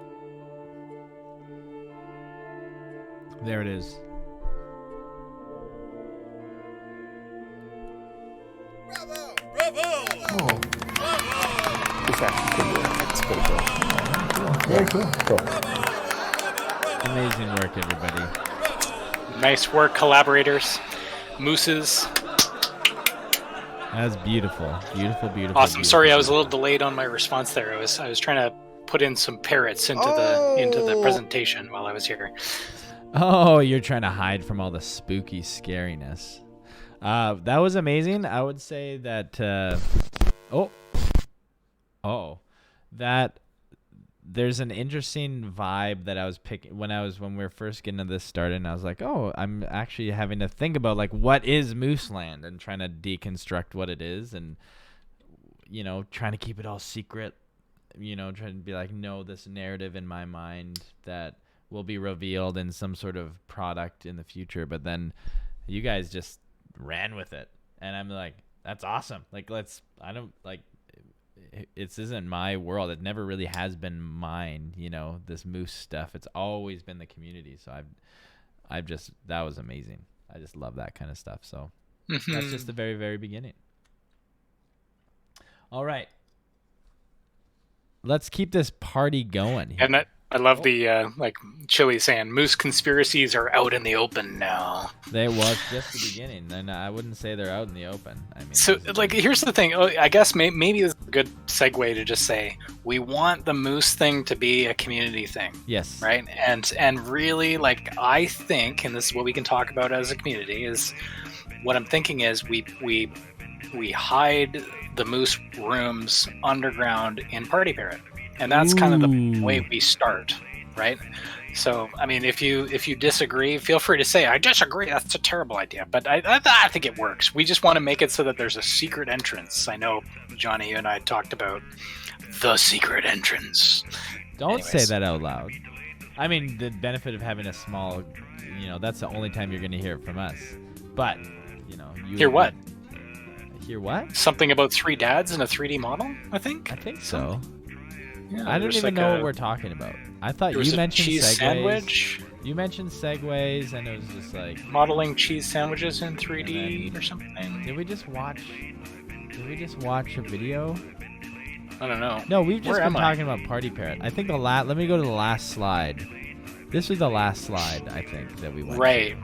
There it is. Oh. It's actually pretty good. It's pretty cool. Very cool. Cool. Amazing work, everybody. Nice work, collaborators. Mooses. That's beautiful. Beautiful, beautiful. Awesome. Beautiful. Sorry, I was a little delayed on my response there. I was trying to put in some parrots into the presentation while I was here. Oh, you're trying to hide from all the spooky scariness. That was amazing. I would say that that there's an interesting vibe that I was picking when we were first getting this started, and I was like, oh, I'm actually having to think about like what is Moose Land and trying to deconstruct what it is, and trying to keep it all secret, trying to be like, no, this narrative in my mind that will be revealed in some sort of product in the future. But then you guys just ran with it, and I'm like, that's awesome. Like, this isn't my world. It never really has been mine, this moose stuff. It's always been the community. So that was amazing. I just love that kind of stuff. So that's just the very, very beginning. All right. Let's keep this party going here. And I love the Chili saying moose conspiracies are out in the open now. They was just the beginning, and I wouldn't say they're out in the open. I mean, so here's the thing. I guess maybe it's a good segue to just say we want the moose thing to be a community thing. Yes. Right. And really, I think, and this is what we can talk about as a community, is what I'm thinking is we hide the moose rooms underground in Party Parrot. And that's kind of the way we start, right? So, I mean, if you disagree, feel free to say, I disagree, that's a terrible idea. But I think it works. We just want to make it so that there's a secret entrance. I know, Johnny, you and I talked about the secret entrance. Don't say that out loud. I mean, the benefit of having a small, that's the only time you're going to hear it from us. But, Hear what? Hear what? Something about 3 dads in a 3D model, I think? I think so. Yeah, I don't even know what we're talking about. I thought you mentioned cheese segues. Sandwich. You mentioned segues, and it was just like modeling cheese sandwiches in 3D or something. Did we just watch a video? I don't know. No, we've just been talking about Party Parrot. I think let me go to the last slide. This was the last slide, I think, that we went to. Right.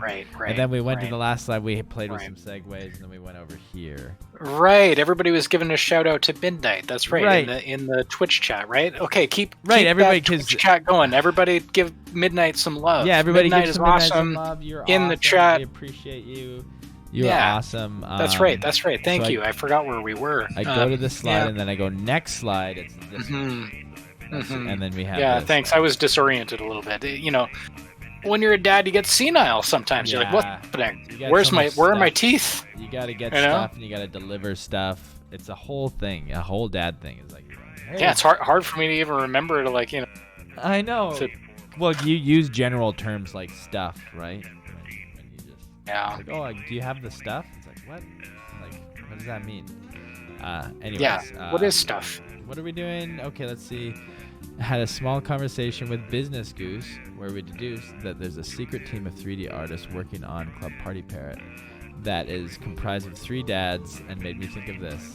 And then we went to the last slide. We played with some segues, and then we went over here. Right. Everybody was giving a shout out to Midnight. That's right. In the Twitch chat, right? Okay, keep everybody that Twitch chat going. Everybody give Midnight some love. Yeah, everybody Midnight give is Midnight awesome. some love. You're in awesome. the chat. We appreciate you. You're awesome. That's right. Thank you. I forgot where we were. I go to this slide, and then I go next slide. It's this one. And then we have this. Thanks. I was disoriented a little bit. When you're a dad, you get senile sometimes. You're like, what? Where are my teeth? You gotta get stuff, and you gotta deliver stuff. It's a whole thing, a whole dad thing. It's like, hey. It's hard for me to even remember to I know. Well, you use general terms like stuff, right? When you just like, oh, do you have the stuff? It's like, what? Like, what does that mean? Anyways. Yeah. What is stuff? What are we doing? Okay, let's see. Had a small conversation with Business Goose where we deduced that there's a secret team of 3D artists working on Club Party Parrot that is comprised of 3 dads, and made me think of this.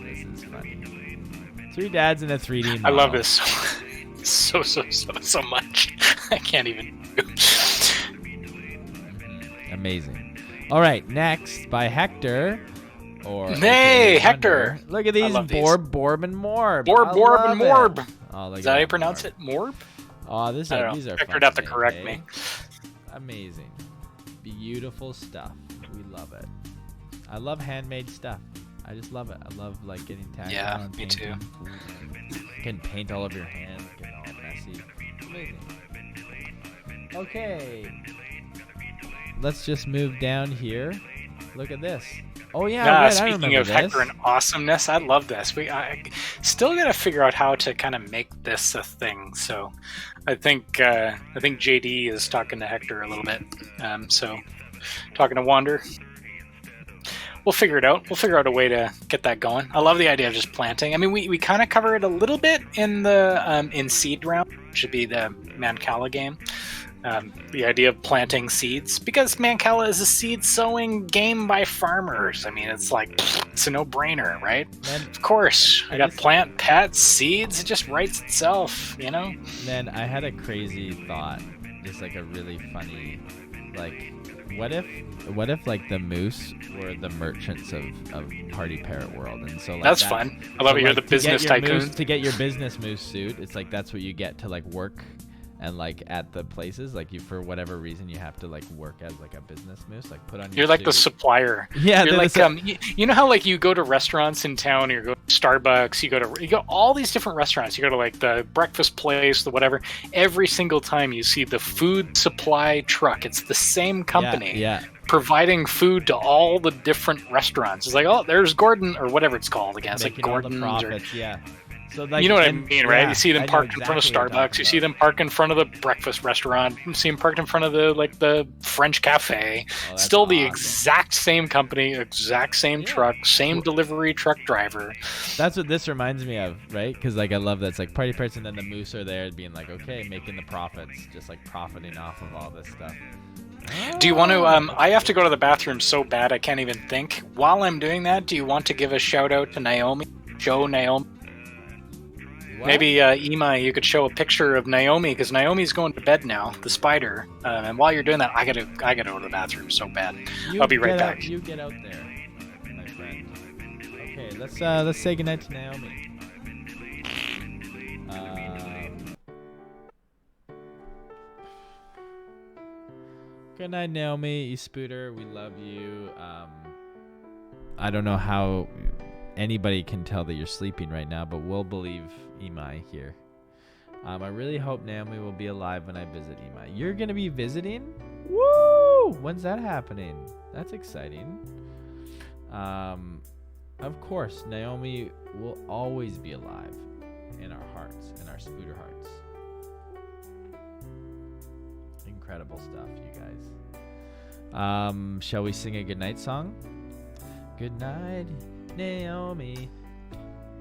This is funny. 3 dads in a 3D model. I love this so much. I can't even. Amazing. All right, next by Hector. Hey, Hector! Look at these Borb and Morb. Borb and Morb. Oh, is that how you pronounce it? Morb? Oh, these are Hector would have to correct me. Amazing. Beautiful stuff. We love it. I love handmade stuff. I just love it. I love getting tactile. Yeah, and me too. You can paint all over your hands, getting all messy. Amazing. Okay. Let's just move down here. Look at this. Oh yeah, Yeah, right, I speaking remember of this. Hector and awesomeness, I love this. I still got to figure out how to kind of make this a thing. So, I think JD is talking to Hector a little bit. So, talking to Wander. We'll figure it out. We'll figure out a way to get that going. I love the idea of just planting. I mean, we kind of cover it a little bit in the in Seed Round, which would be the Mancala game. The idea of planting seeds, because Mancala is a seed sowing game by farmers. I mean, it's like, it's a no-brainer, right? Of course. I got plant, pets, seeds. It just writes itself, you know? Man, I had a crazy thought. Just like a really funny, like, what if like the moose were the merchants of Party Parrot World, and so like that's fun. I love it. You're the business tycoon. To get your business moose suit, it's like that's what you get to like work. And like at the places, like you for whatever reason you have to like work as like a business moose, like put on. You're like the supplier. Yeah, you're like you know how like you go to restaurants in town, you go to Starbucks, you go all these different restaurants. You go to like the breakfast place, the whatever. Every single time you see the food supply truck, it's the same company. Yeah. Providing food to all the different restaurants. It's like, oh, there's Gordon or whatever it's called again. It's Making like Gordon's all the profits, yeah. So like, you know what I mean, right? Yeah, you see them parked in front of Starbucks. You see them parked in front of the breakfast restaurant. You see them parked in front of the French cafe. Still the exact same company, exact same truck, same delivery truck driver. That's what this reminds me of, right? Because like I love that it's like Party Parrots, and then the moose are there being like, okay, making the profits, just like profiting off of all this stuff. Do you want to? I have to go to the bathroom so bad I can't even think. While I'm doing that, do you want to give a shout out to Naomi, Naomi? What? Maybe Imai, you could show a picture of Naomi, because Naomi's going to bed now, the spider. And while you're doing that, I gotta go to the bathroom so bad. I'll be right back. You get out there, my friend. Okay, let's say goodnight to Naomi. Good night, Naomi, Spooter. We love you. I don't know how anybody can tell that you're sleeping right now, but we'll believe Imai here. I really hope Naomi will be alive when I visit Imai. You're gonna be visiting? Woo! When's that happening? That's exciting. Of course, Naomi will always be alive in our hearts, in our Spooter hearts. Incredible stuff, you guys. Shall we sing a goodnight song? Good night, Naomi.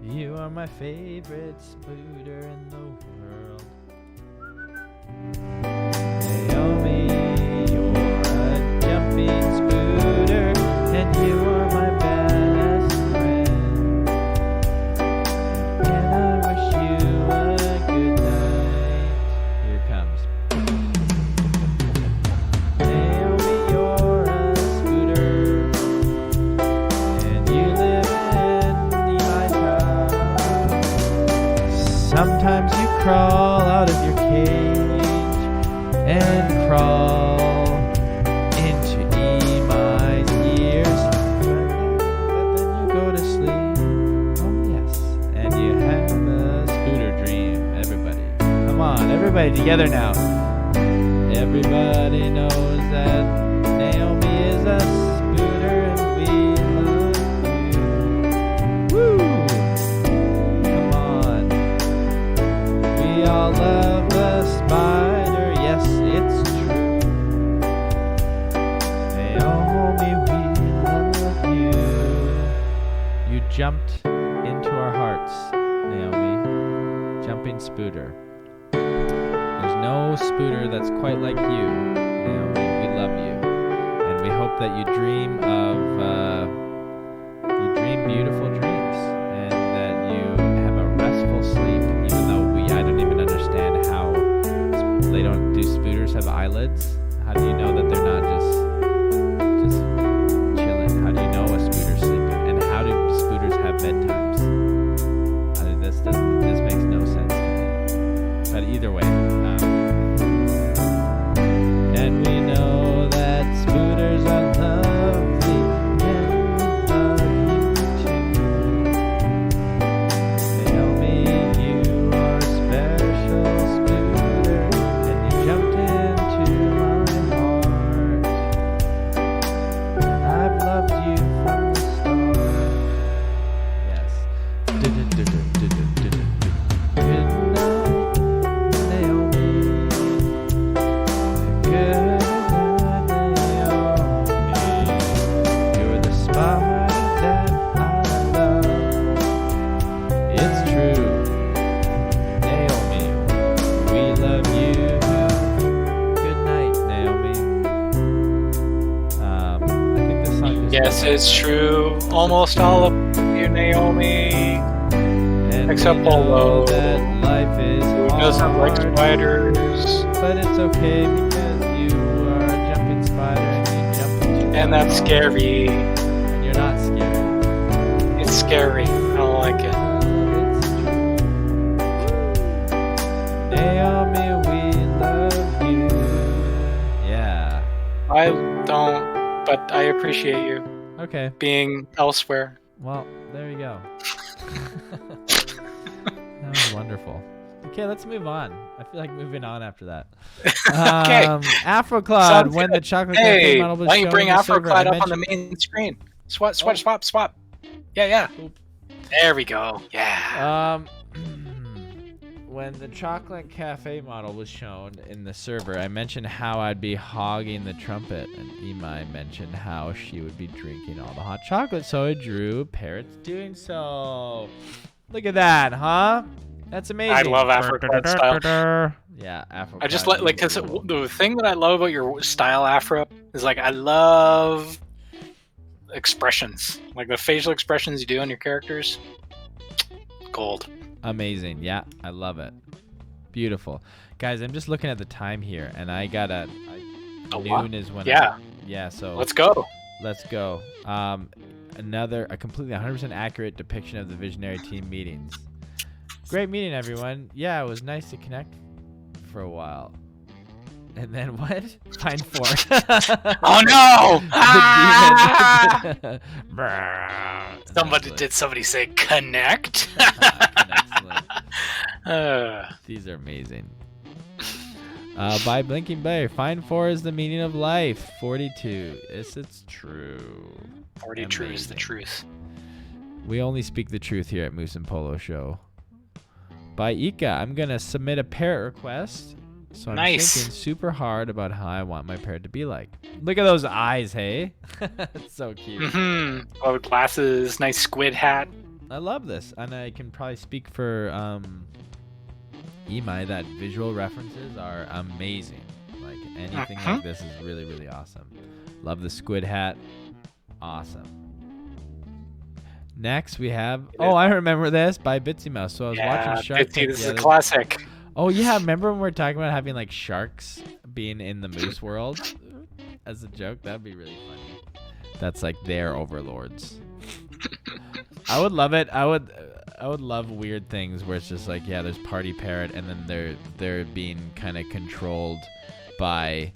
You are my favorite Spooter in the world. Naomi, you're a jumping Spooter, and you are my best friend. And I wish you a good night. Here it comes. Naomi, you're a Spooter, and you live in my house. Sometimes you crawl out of your cage and crawl into Imai's ears, but then you go to sleep. Oh yes, and you have a Spooter dream. Everybody, come on, everybody together now. Everybody knows that Naomi is a Spooter and we love you. Woo! Come on. We all love the spider. Yes, it's true. Naomi, we love you. You jumped into our hearts, Naomi. Jumping Spooter. There's no Spooter that's quite like you, Naomi. We love you, and we hope that you dream beautiful dreams, and that you have a restful sleep. Even though I don't even understand how do Spooters have eyelids? How do you know that they're not just chilling? How do you know a Spooter's sleeping? And how do Spooters have bedtimes? This makes no sense to me. But either way. And we know that Spooters are lovely and It's true. Almost all of you, Naomi. And Except we know Polo. that life is Who doesn't like hard, spiders? but it's okay because you are a jumping spider and you jump into And that's scary. and you're not scared. It's scary. I don't like it. Naomi, we love you. Yeah. I don't, but I appreciate you Okay. being elsewhere. Well, there you go. That was wonderful. Okay, let's move on. I feel like moving on after that. Okay. Afrocloud, Sounds when good. the chocolate Hey, cafe model was why don't you shown bring in the server, I Afrocloud up on the mentioned- main screen? Swap. Yeah. There we go. Yeah. When the chocolate cafe model was shown in the server, I mentioned how I'd be hogging the trumpet, and Imai mentioned how she would be drinking all the hot chocolate, so I drew parrots doing so. Look at that, huh? That's amazing. I love Afrocloud style. Yeah, Afrocloud. I just like because the thing that I love about your style Afro is like I love expressions, like the facial expressions you do on your characters. Gold. Amazing. Yeah, I love it. Beautiful. Guys, I'm just looking at the time here, and I got noon is when yeah, so Let's go. Let's go. A completely 100% accurate depiction of the Visionary team meetings. Great meeting, everyone. Yeah, it was nice to connect for a while. And then what? Find four. Oh no! Did somebody say connect? These are amazing. By Blinking Bear, find 4 is the meaning of life. 42. Yes, it's true. 40 true is the truth. We only speak the truth here at Moose and Polo Show. By Ika, I'm gonna submit a parrot request. So I'm thinking super hard about how I want my parrot to be like. Look at those eyes, hey? It's so cute. Mm-hmm. Oh, glasses, nice squid hat. I love this, and I can probably speak for Imai that visual references are amazing. Like anything like this is really, really awesome. Love the squid hat. Awesome. Next we have I remember this by Bitsy Mouse. So I was watching Shark Tank. This is a classic. Oh yeah, remember when we were talking about having like sharks being in the moose world as a joke? That'd be really funny. That's like their overlords. I would love it. I would love weird things where it's just like, yeah, there's party parrot, and then they're being kind of controlled by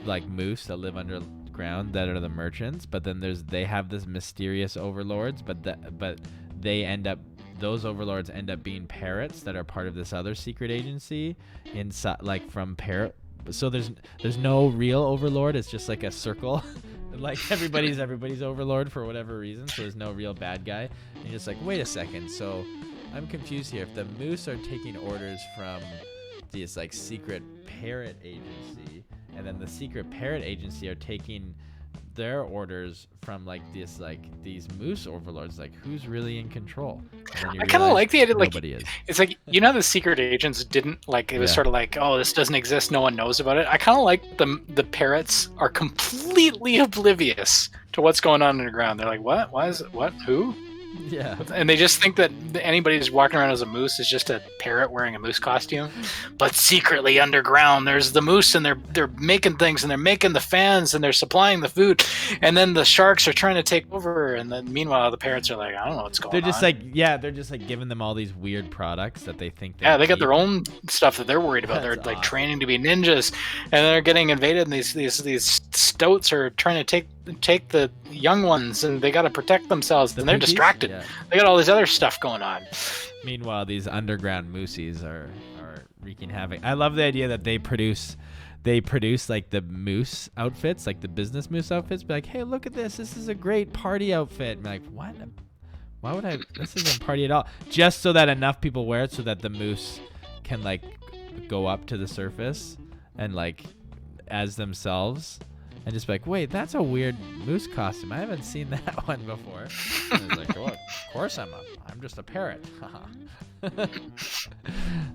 like moose that live underground that are the merchants, but then they have this mysterious overlords, but those overlords end up being parrots that are part of this other secret agency inside, like from parrot. So there's no real overlord. It's just like a circle. Like everybody's overlord for whatever reason. So there's no real bad guy. And you're just like, wait a second. So I'm confused here. If the moose are taking orders from this like secret parrot agency, and then the secret parrot agency are taking their orders from like these moose overlords, like who's really in control? I kind of like the idea, like nobody is. It's like, you know, the secret agents didn't like, it was sort of like, oh, this doesn't exist, no one knows about it. I kind of like the parrots are completely oblivious to what's going on underground. They're like, what? Why is it? What? Who? Yeah. And they just think that anybody who's walking around as a moose is just a parrot wearing a moose costume. But secretly underground, there's the moose, and they're making things, and they're making the fans, and they're supplying the food. And then the sharks are trying to take over, and then meanwhile the parrots are like, I don't know what's going on. They're just like giving them all these weird products that they think. They got their own stuff that they're worried about. They're like training to be ninjas, and they're getting invaded. And these stoats are trying to take the young ones, and they got to protect themselves, and they're distracted. Yeah. They got all this other stuff going on. Meanwhile, these underground moosies are wreaking havoc. I love the idea that they produce like the moose outfits, like the business moose outfits. Be like, hey, look at this. This is a great party outfit. And like, what? Why would I? This isn't party at all. Just so that enough people wear it, so that the moose can like go up to the surface and like as themselves. And just be like, wait, that's a weird moose costume. I haven't seen that one before. And it's like, oh, of course I'm just a parrot. Oh,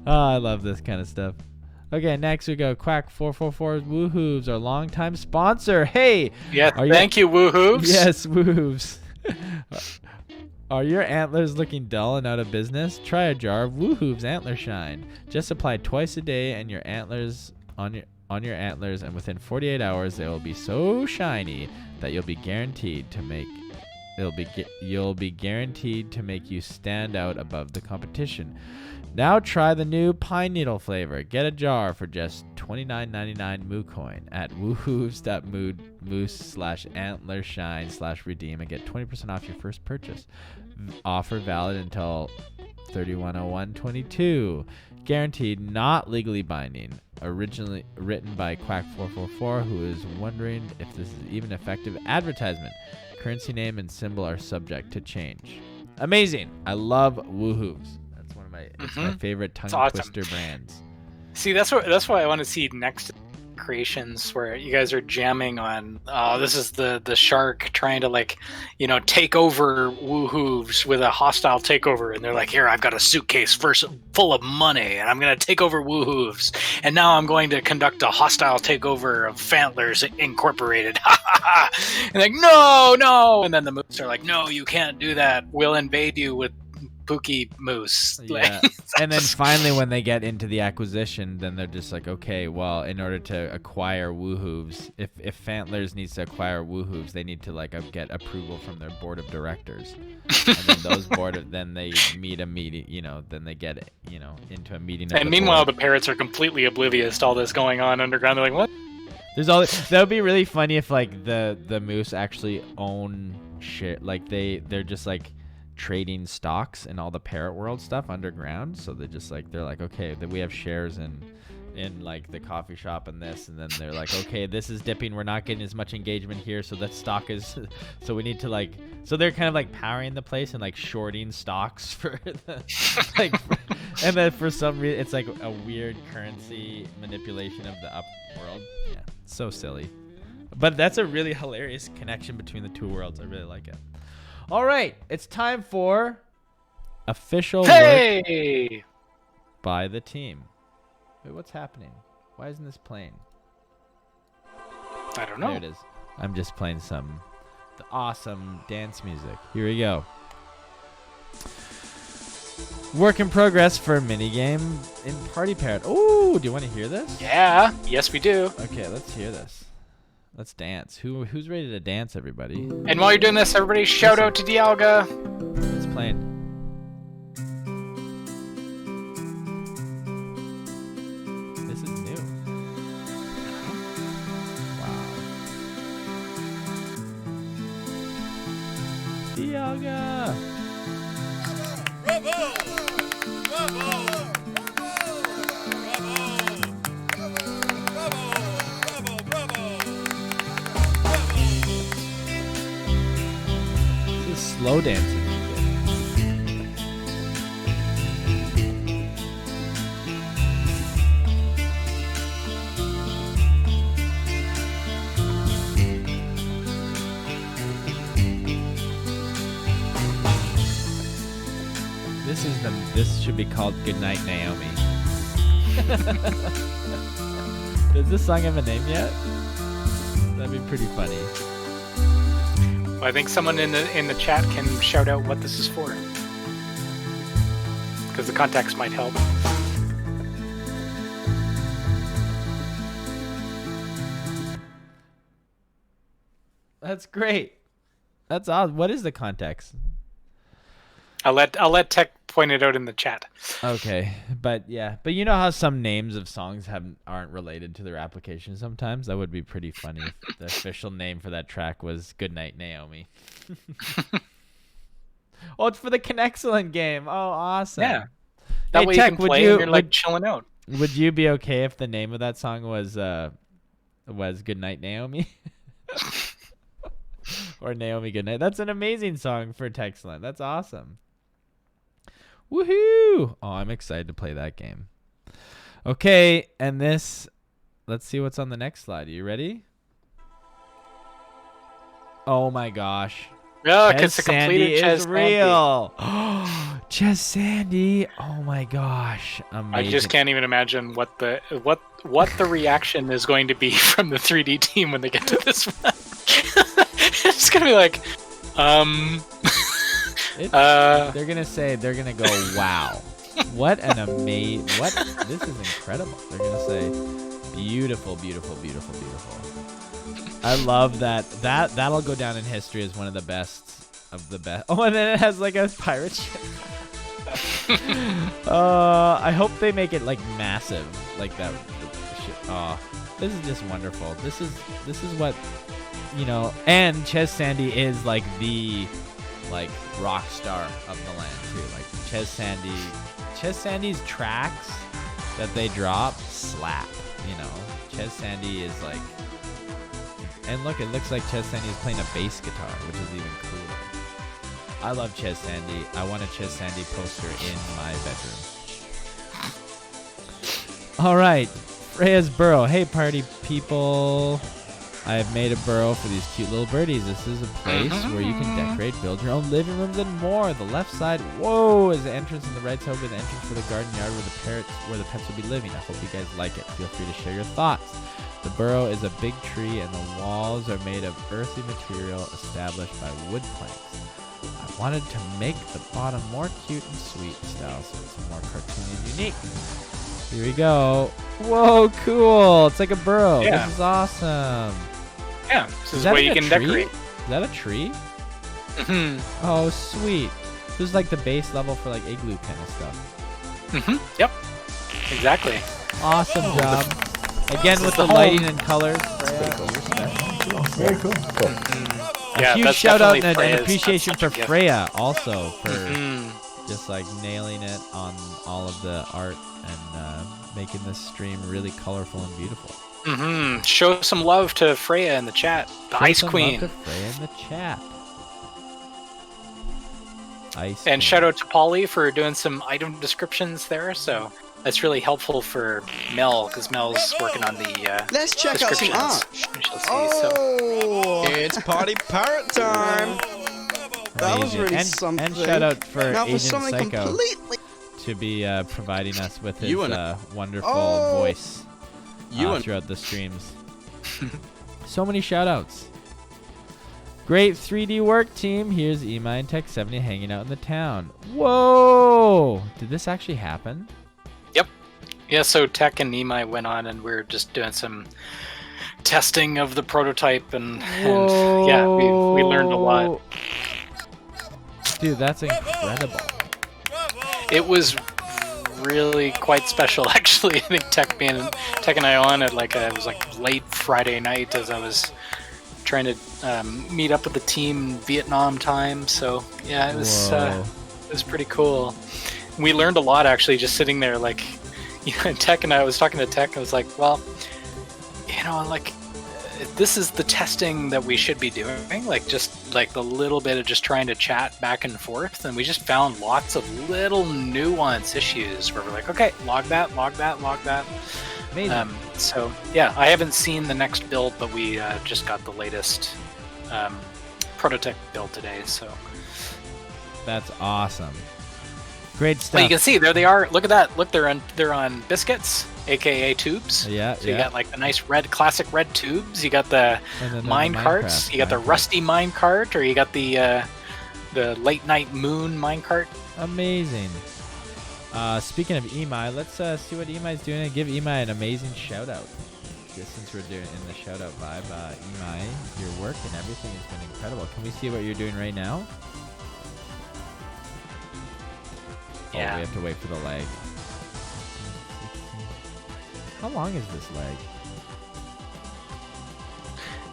I love this kind of stuff. Okay, next we go Quack 444's Woohooves, our longtime sponsor. Hey, yes, thank you, Woohooves. Yes, Woohooves. Are your antlers looking dull and out of business? Try a jar of Woohooves Antler Shine. Just apply twice a day and your antlers on your antlers, and within 48 hours they will be so shiny that you'll be guaranteed to make you stand out above the competition. Now try the new pine needle flavor. Get a jar for just $29.99 Moo Coin at woohooves.moose/antlershine/redeem and get 20% off your first purchase. Offer valid until 31/01/22. Guaranteed, not legally binding. Originally written by Quack444, who is wondering if this is even effective advertisement. Currency name and symbol are subject to change. Amazing. I love Woohooves. That's one of my my favorite tongue twister brands. See, that's why I want to see next creations where you guys are jamming on. This is the shark trying to take over Woohooves with a hostile takeover, and they're like, here, I've got a suitcase full of money, and I'm gonna take over Woohooves, and now I'm going to conduct a hostile takeover of Fantlers Incorporated. And like, no, and then the moose are like, no, you can't do that. We'll invade you with Pookie Moose. Yeah. And then finally when they get into the acquisition, then they're just like, okay, well, in order to acquire Woohooves, if Fantlers needs to acquire Woohooves, they need to get approval from their board of directors. And then those then they meet a meeting, then they get into a meeting. And meanwhile, the parrots are completely oblivious to all this going on underground. They're like, what? That would be really funny if the moose actually own shit. They're just trading stocks and all the parrot world stuff underground. So they just they're like, okay, that we have shares in the coffee shop and this, and then they're like, okay, this is dipping, we're not getting as much engagement here, so that stock is so we need to so they're kind of powering the place and shorting stocks for the and then for some reason it's a weird currency manipulation of the up world. Yeah, so silly, but that's a really hilarious connection between the two worlds. I really like it. All right, it's time for official work by the team. Wait, what's happening? Why isn't this playing? I don't know. There it is. I'm just playing the awesome dance music. Here we go. Work in progress for minigame in Party Parrot. Oh, do you want to hear this? Yeah. Yes, we do. Okay, let's hear this. Let's dance. Who's ready to dance, everybody? And while you're doing this, everybody shout out to Dialga. It's playing. This is new. Wow. Dialga! Bravo! Bravo! Slow dancing music. This should be called Goodnight Naomi. Does this song have a name yet? That'd be pretty funny. Well, I think someone in the chat can shout out what this is for, because the context might help. That's great. That's awesome. What is the context? I'll let Tech point it out in the chat. Okay, but you know how some names of songs aren't related to their application sometimes? That would be pretty funny if the official name for that track was Goodnight Naomi. Oh, it's for the Connexcellent game. Oh, awesome. Yeah. That way Tech, you can play and you're chilling out. Would you be okay if the name of that song was Goodnight Naomi? Or Naomi Goodnight? That's an amazing song for Techcellent. That's awesome. Woohoo! Oh, I'm excited to play that game. Okay, and let's see what's on the next slide. Are you ready? Oh my gosh. Yeah, Ches it's a completed Sandy Ches is real. Ches Sandy. Oh my gosh. Amazing. I just can't even imagine what the reaction is going to be from the 3D team when they get to this one. It's gonna be like, they're gonna go, wow. What an amazing, this is incredible. They're gonna say, beautiful, beautiful, beautiful, beautiful. I love that. That'll go down in history as one of the best of the best. Oh, and then it has like a pirate ship. I hope they make it like massive, like that shit. Oh, this is just wonderful. This is what, and Ches Sandy is like the rock star of the land too. Like Ches Sandy's tracks that they drop slap. Ches Sandy is like, and look, it looks like Ches Sandy is playing a bass guitar, which is even cooler. I love Ches Sandy. I want a Ches Sandy poster in my bedroom. All right, Freya's burrow. Hey, party people. I have made a burrow for these cute little birdies. This is a place where you can decorate, build your own living rooms, and more. The left side, whoa, is the entrance, and the right side will be the entrance for the garden yard where the pets will be living. I hope you guys like it. Feel free to share your thoughts. The burrow is a big tree, and the walls are made of earthy material established by wood planks. I wanted to make the bottom more cute and sweet style, so it's more cartoony and unique. Here we go. Whoa, cool. It's like a burrow. Yeah. This is awesome. Yeah, this is where you can decorate. Is that a tree? Mm-hmm. Oh, sweet. This is like the base level for like igloo kind of stuff. Mm-hmm. Yep. Exactly. Awesome job. Again with the lighting and colors. Freya, you're special. Very cool. Yeah, a huge that's shout out and definitely an Freya's appreciation for gift. Freya also for just like nailing it on all of the art and making this stream really colorful and beautiful. Mm-hmm. Show some love to Freya in the chat. The Show Ice some Queen. love to Freya in the chat. Ice And Queen. shout out to Polly for doing some item descriptions there. So that's really helpful for Mel because Mel's working on the Let's check out some art. We shall see. So. It's party parrot time. That was Amazing. really and, something. And shout out for now for Agent something Psycho completely. to be providing us with his You and wonderful voice throughout the streams. So many shout outs. Great 3D work, team. Here's Emi and Tech 70 hanging out in the town. Whoa! Did this actually happen? Yep. Yeah, so Tech and Emi went on and we were just doing some testing of the prototype and yeah, we learned a lot. Dude, that's incredible. It was really quite special, actually. I think Tech and I on at it was like late Friday night as I was trying to meet up with the team Vietnam time. So yeah, it was pretty cool. We learned a lot actually, just sitting there Tech and I was talking to Tech. I was like, well, this is the testing that we should be doing, just the little bit of just trying to chat back and forth, and we just found lots of little nuance issues where we're like, okay, log that. Amazing. So yeah, I haven't seen the next build, but we just got the latest prototype build today, so that's awesome. Great stuff. Well, you can see there they are. Look at that. Look, they're on biscuits, aka tubes. Yeah. So you got the nice classic red tubes. You got the mine carts. You got the rusty mine cart, or you got the late night moon mine cart. Amazing. Speaking of Emi, let's see what Emi's doing and give Emi an amazing shout out. Just since we're doing in the shout out vibe, Emi, your work and everything has been incredible. Can we see what you're doing right now? Yeah. Oh, we have to wait for the leg. How long is this leg?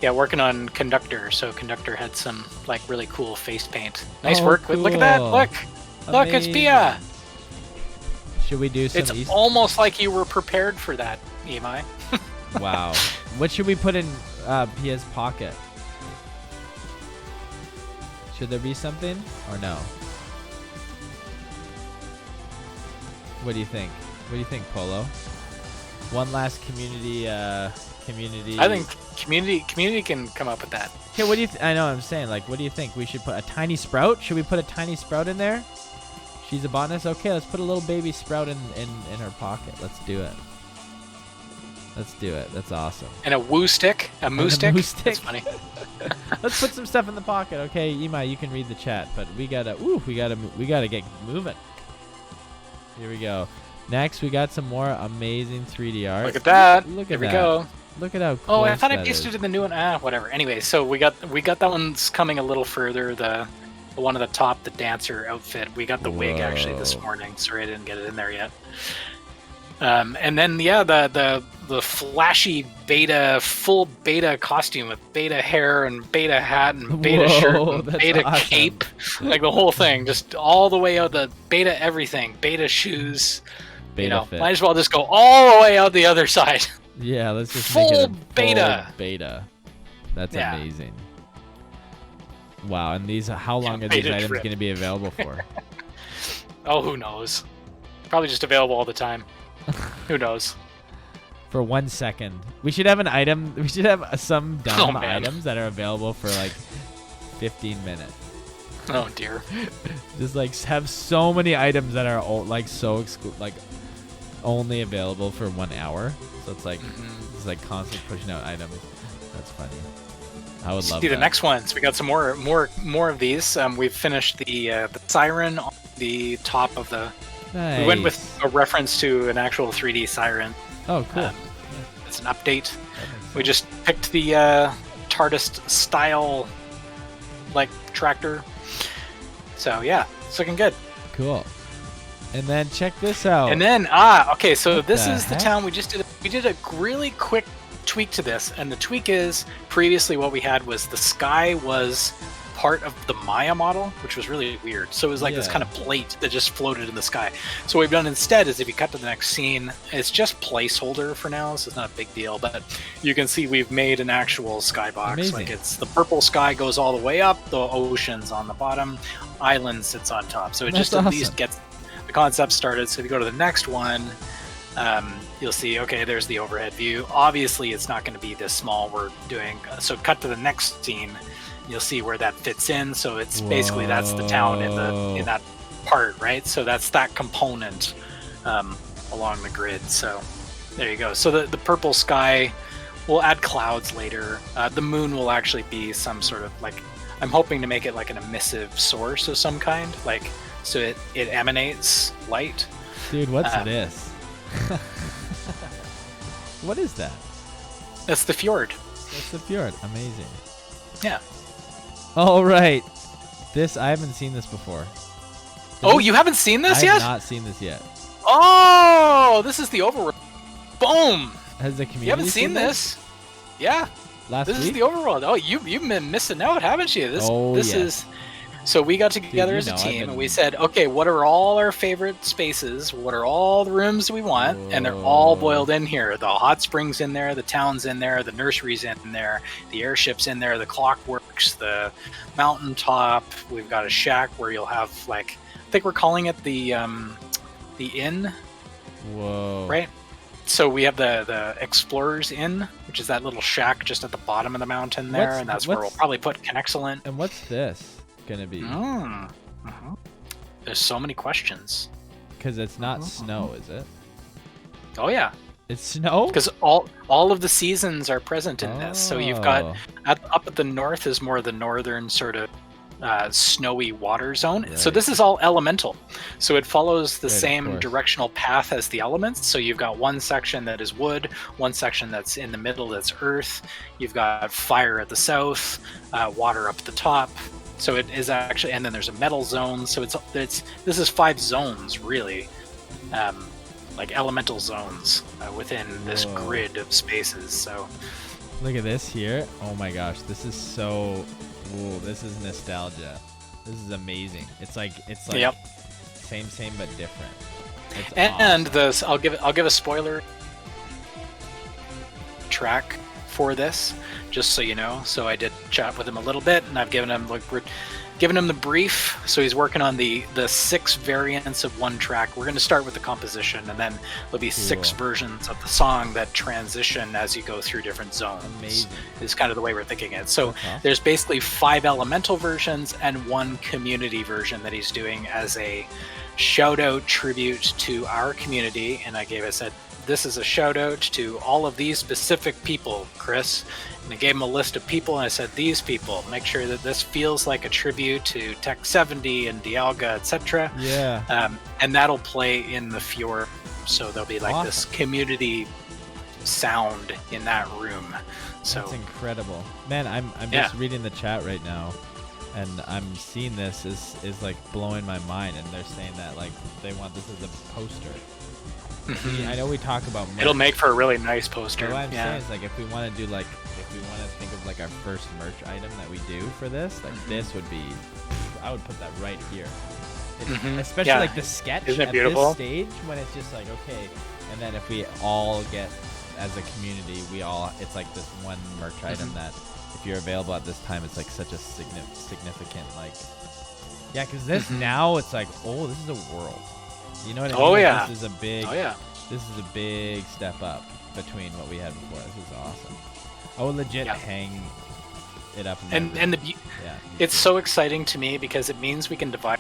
Yeah, working on Conductor. So Conductor had some really cool face paint. Nice Oh, work. cool. Look at that. Look, it's Amazing. Pia. Should we do some? It's almost like you were prepared for that, Emi. Wow. What should we put in Pia's pocket? Should there be something or no? What do you think? What do you think, Polo? One last community. I think community can come up with that. Okay, what do you? I know what I'm saying. Like, what do you think? We should put a tiny sprout. Should we put a tiny sprout in there? She's a botanist. Okay, let's put a little baby sprout in her pocket. Let's do it. Let's do it. That's awesome. And a woo stick. A moo stick. That's funny. Let's put some stuff in the pocket. Okay, Imai, you can read the chat, but we gotta get moving. Here we go. Next, we got some more amazing 3D art. Look at that. Look at Here that. we go. Look at how close Oh, I thought I that pasted is. in the new one. Whatever. Anyway, so we got that one's coming a little further. The one at the top, the dancer outfit. We got the wig actually this morning. Sorry, I didn't get it in there yet. And then the flashy full beta costume with beta hair and beta hat and beta shirt and that's beta awesome. cape, like the whole thing, just all the way out. The beta everything, beta shoes. Beta fit. Might as well just go all the way out the other side. Yeah, let's just Full make it a beta. full beta. That's Yeah. amazing. Wow, and these, how long are these beta items trip. going to be available for? Oh, who knows? Probably just available all the time. Who knows? For 1 second. We should have an item. We should have some dumb man. items that are available for like 15 minutes. Oh dear. Just like have so many items that are only available for 1 hour. So it's like it's like constantly pushing out items. That's funny. I would love See that. the next ones. We got some more of these. We've finished the siren on the top of the. Nice. We went with a reference to an actual 3D siren. Oh, cool. It's an update. We just picked the TARDIS style like tractor. So yeah, it's looking good. Cool. And then check this out. And then okay, so What this the is the heck? town we just did. We did a really quick tweak to this, and the tweak is previously what we had was the sky was part of the Maya model, which was really weird. So it was like this Yeah. kind of plate that just floated in the sky. So what we've done instead is if you cut to the next scene, it's just placeholder for now, so it's not a big deal, but you can see we've made an actual skybox. Amazing. Like it's the purple sky goes all the way up, the ocean's on the bottom, island sits on top. So it That's just at awesome. least gets the concept started. So if you go to the next one, you'll see, okay, there's the overhead view. Obviously, it's not going to be this small. We're doing, so cut to the next scene. You'll see where that fits in. So it's basically, that's the town in that part, right? So that's that component along the grid. So there you go. So the purple sky, we'll add clouds later. The moon will actually be some sort of like, I'm hoping to make it like an emissive source of some kind, like so it emanates light. Dude, what's this? What is that? That's the fjord. That's the fjord. Amazing. Yeah. All right. I haven't seen this before. Oh, you haven't seen this I yet? have not seen this yet. Oh, this is the overworld. Boom. Has the community You haven't seen this? Yeah. Last This week? is the overworld. Oh, you've been missing out, haven't you? This Yes. is. So we got together you as a know, I've team been- and we said, okay, what are all our favorite spaces? What are all the rooms we want? And they're all boiled in here. The hot springs in there, the town's in there, the nursery's in there, the airship's in there, the clockworks, the mountaintop. We've got a shack where you'll have like, I think we're calling it the inn. Whoa. Right. So we have the Explorers Inn, which is that little shack just at the bottom of the mountain there, and that's where we'll probably put Connexcellent. And what's this gonna be? There's so many questions. Because it's not snow, is it? Oh yeah, it's snow. Because all of the seasons are present in this. So you've got up at the north is more the northern sort of snowy water zone. So this is all elemental. So it follows the same directional path as the elements. So you've got one section that is wood, one section that's in the middle that's earth. You've got fire at the south, water up at the top. So it is actually, and then there's a metal zone. So this is 5 zones really, like elemental zones within this grid of spaces. So Look at this here. Oh my gosh, this is so. Ooh, this is nostalgia. This is amazing. It's like Yep. same but different. It's and I'll give a spoiler track for this, just so you know. So I did chat with him a little bit, and I've given him we're giving him the brief. So he's working on the 6 variants of one track. We're going to start with the composition, and then there'll be 6 versions of the song that transition as you go through different zones. Amazing. Is kind of the way we're thinking it. So there's basically 5 elemental versions and 1 community version that he's doing as a shout out tribute to our community. And I said, this is a shout out to all of these specific people, Chris. And I gave him a list of people, and I said, these people, make sure that this feels like a tribute to Tech 70 and Dialga, etc. Yeah. And that'll play in the Fjord. So there'll be like this community sound in that room. So that's incredible, man. I'm just reading the chat right now, and I'm seeing this is like blowing my mind. And they're saying that like they want this as a poster. See, I know we talk about merch. It'll make for a really nice poster. What I'm saying is like if we want to do like if we want to think of like our first merch item that we do for this, like this would be, I would put that right here. Especially like the sketch Isn't it at beautiful? this stage when it's just like okay, and then if we all get as a community, it's like this one merch item that if you're available at this time, it's like such a significant like because this now it's like this is a world. You know what I mean? Like, this is a big. This is a big step up between what we had before. This is awesome. I would legit hang it up. It's so exciting to me because it means we can divide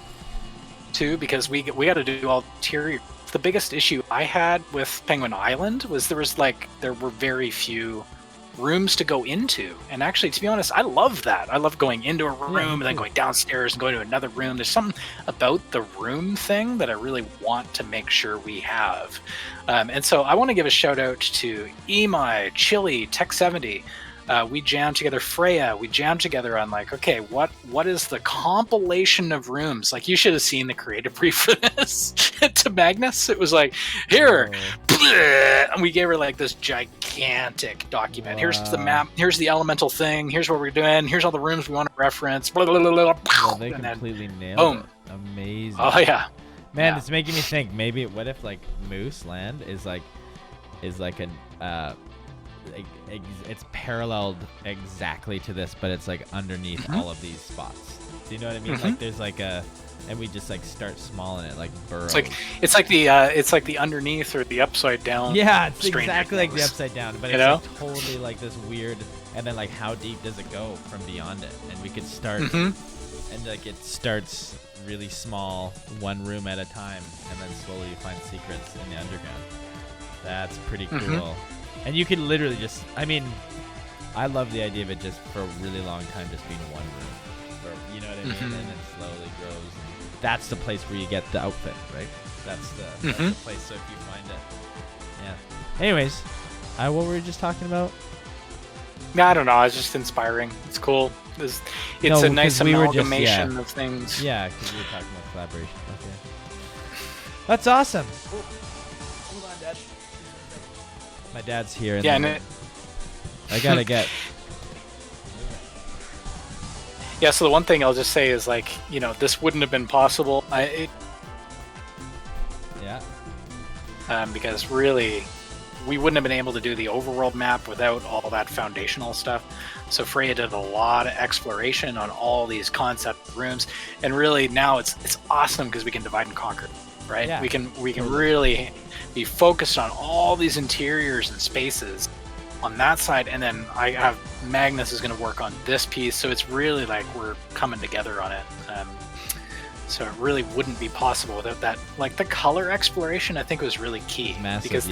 too. Because we got to do all interior. The biggest issue I had with Penguin Island was there were very few rooms to go into, and actually, to be honest, I love that. I love going into a room and then going downstairs and going to another room. There's something about the room thing that I really want to make sure we have. And so I want to give a shout out to Emai, Chili, Tech 70. We jammed together, Freya. We jammed together on like, okay, what is the compilation of rooms? Like, you should have seen the creative brief for this to Magnus. It was like, here, and we gave her like this gigantic document. Here's the map. Here's the elemental thing. Here's what we're doing. Here's all the rooms we want to reference. Blah, blah, blah, blah, blah, they and completely then, nailed it. Amazing. Oh yeah, man, it's making me think. Maybe what if like Moose Land is like an it's paralleled exactly to this, but it's like underneath all of these spots. Do you know what I mean? Like there's like and we just like start small in it, like burrows. It's like the underneath or the upside down. Yeah, it's exactly like the upside down, but it's know? like totally like this weird. And then like how deep does it go from beyond it? And we could start, and like it starts really small, one room at a time, and then slowly you find secrets in the underground. That's pretty cool. And you could literally just, I mean, I love the idea of it just for a really long time just being one room. You know what I mean? And then it slowly grows. And that's the place where you get the outfit, right? That's the place. So if you find it. Yeah. Anyways, what were we just talking about? I don't know. It's just inspiring. It's cool. It's a nice amalgamation of things. Yeah, because we were talking about collaboration. Okay. That's awesome. Hold on, Dad. My dad's here. I gotta get. Yeah, so the one thing I'll just say is like, this wouldn't have been possible. Because really, we wouldn't have been able to do the overworld map without all that foundational stuff. So Freya did a lot of exploration on all these concept rooms, and really now it's awesome because we can divide and conquer, right? Yeah. We can really be focused on all these interiors and spaces on that side, and then I have Magnus is going to work on this piece, so it's really like we're coming together on it. So it really wouldn't be possible without that. Like the color exploration, I think was really key. Massive, because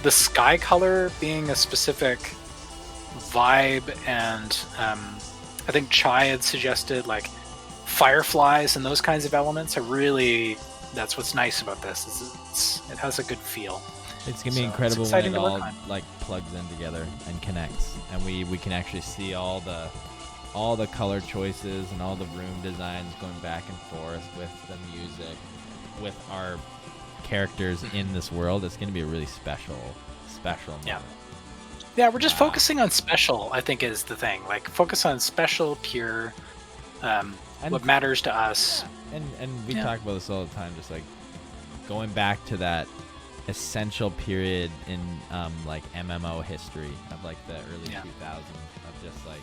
the sky color being a specific vibe, and I think Chai had suggested like fireflies and those kinds of elements are really, that's what's nice about this. Is it has a good feel. It's gonna be incredible when it all like plugs in together and connects, and we can actually see all the color choices and all the room designs going back and forth with the music, with our characters in this world. It's gonna be a really special moment. Yeah, we're just focusing on special, I think, is the thing. Like focus on special, pure, what matters to us. And we talk about this all the time, just like going back to that essential period in like MMO history of like the early 2000s of just like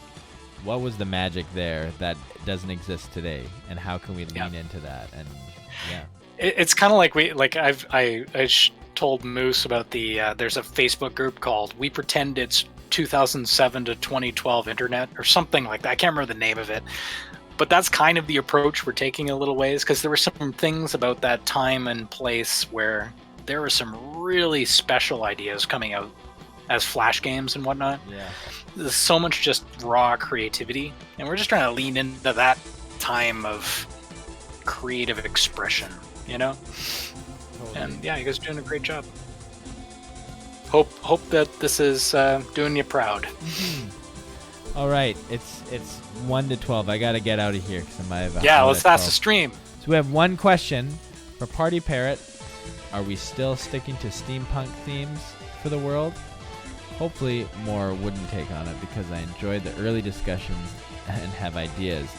What was the magic there that doesn't exist today, and how can we lean into that? And yeah, It's kind of like told Moose about the there's a Facebook group called We Pretend It's 2007 to 2012 Internet or something like that. I can't remember the name of it, but that's kind of the approach we're taking a little ways, because there were some things about that time and place where there were some really special ideas coming out as flash games and whatnot. Yeah, there's so much just raw creativity, and we're just trying to lean into that time of creative expression, you know. Totally. And yeah, you guys are doing a great job. Hope that this is doing you proud. All right, it's 1 to 12. I gotta get out of here because I have. Yeah, let's ask the stream. So we have one question for Party Parrot. Are we still sticking to steampunk themes for the world? Hopefully more wouldn't take on it, because I enjoyed the early discussions and have ideas,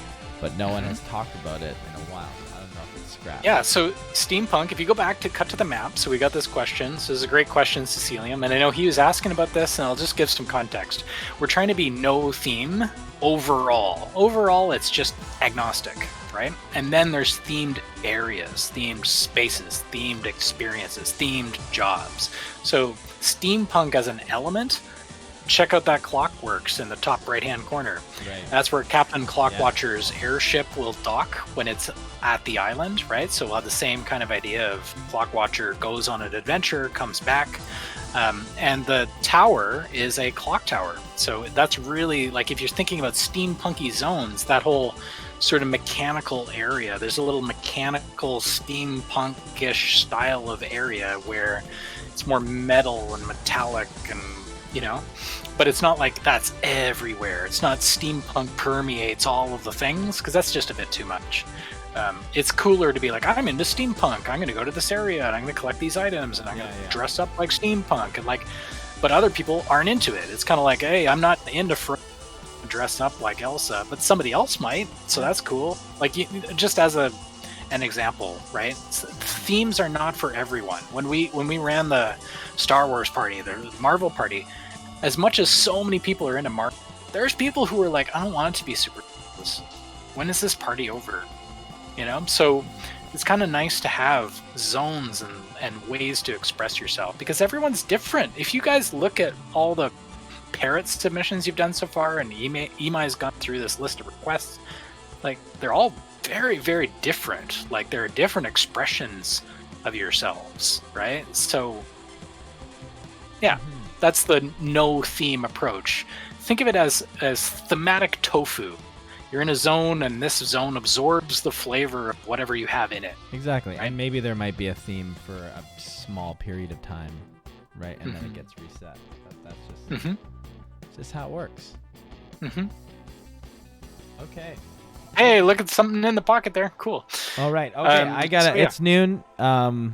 but no one has talked about it in a while. I don't know if it's scrapped. Yeah, so steampunk, if you go back to cut to the map, so we got this question. So this is a great question, Cecilium, and I know he was asking about this, and I'll just give some context. We're trying to be no theme overall. Overall, it's just agnostic, right? And then there's themed areas, themed spaces, themed experiences, themed jobs. So steampunk as an element, check out that Clockworks in the top right-hand corner. Right. That's where Captain Clockwatcher's airship will dock when it's at the island, right? So we'll have the same kind of idea of Clockwatcher goes on an adventure, comes back, and the tower is a clock tower. So that's really, like, if you're thinking about steampunky zones, that whole sort of mechanical area, there's a little mechanical steampunkish style of area where it's more metal and metallic and, you know, but it's not like that's everywhere. It's not steampunk permeates all of the things, because that's just a bit too much. It's cooler to be like, I'm into steampunk, I'm going to go to this area and I'm going to collect these items and I'm going to dress up like steampunk, and like, but other people aren't into it. It's kind of like, hey, I'm not into dress up like Elsa, but somebody else might, so that's cool. Like, just as an example, right? Themes are not for everyone. When we ran the Star Wars party, the Marvel party, as much as so many people are into Marvel, there's people who are like, I don't want it to be super. When is this party over? You know, so it's kind of nice to have zones and ways to express yourself, because everyone's different. If you guys look at all the Parrot submissions you've done so far, and Emai's gone through this list of requests, like, they're all very, very different. Like, there are different expressions of yourselves, right? So yeah, that's the no theme approach. Think of it as thematic tofu. You're in a zone, and this zone absorbs the flavor of whatever you have in it. Exactly. Right? And maybe there might be a theme for a small period of time, right? And then it gets reset. But that's just how it works. Okay. Hey, look at something in the pocket there. Cool. All right. Okay, I got it. So, yeah. It's noon.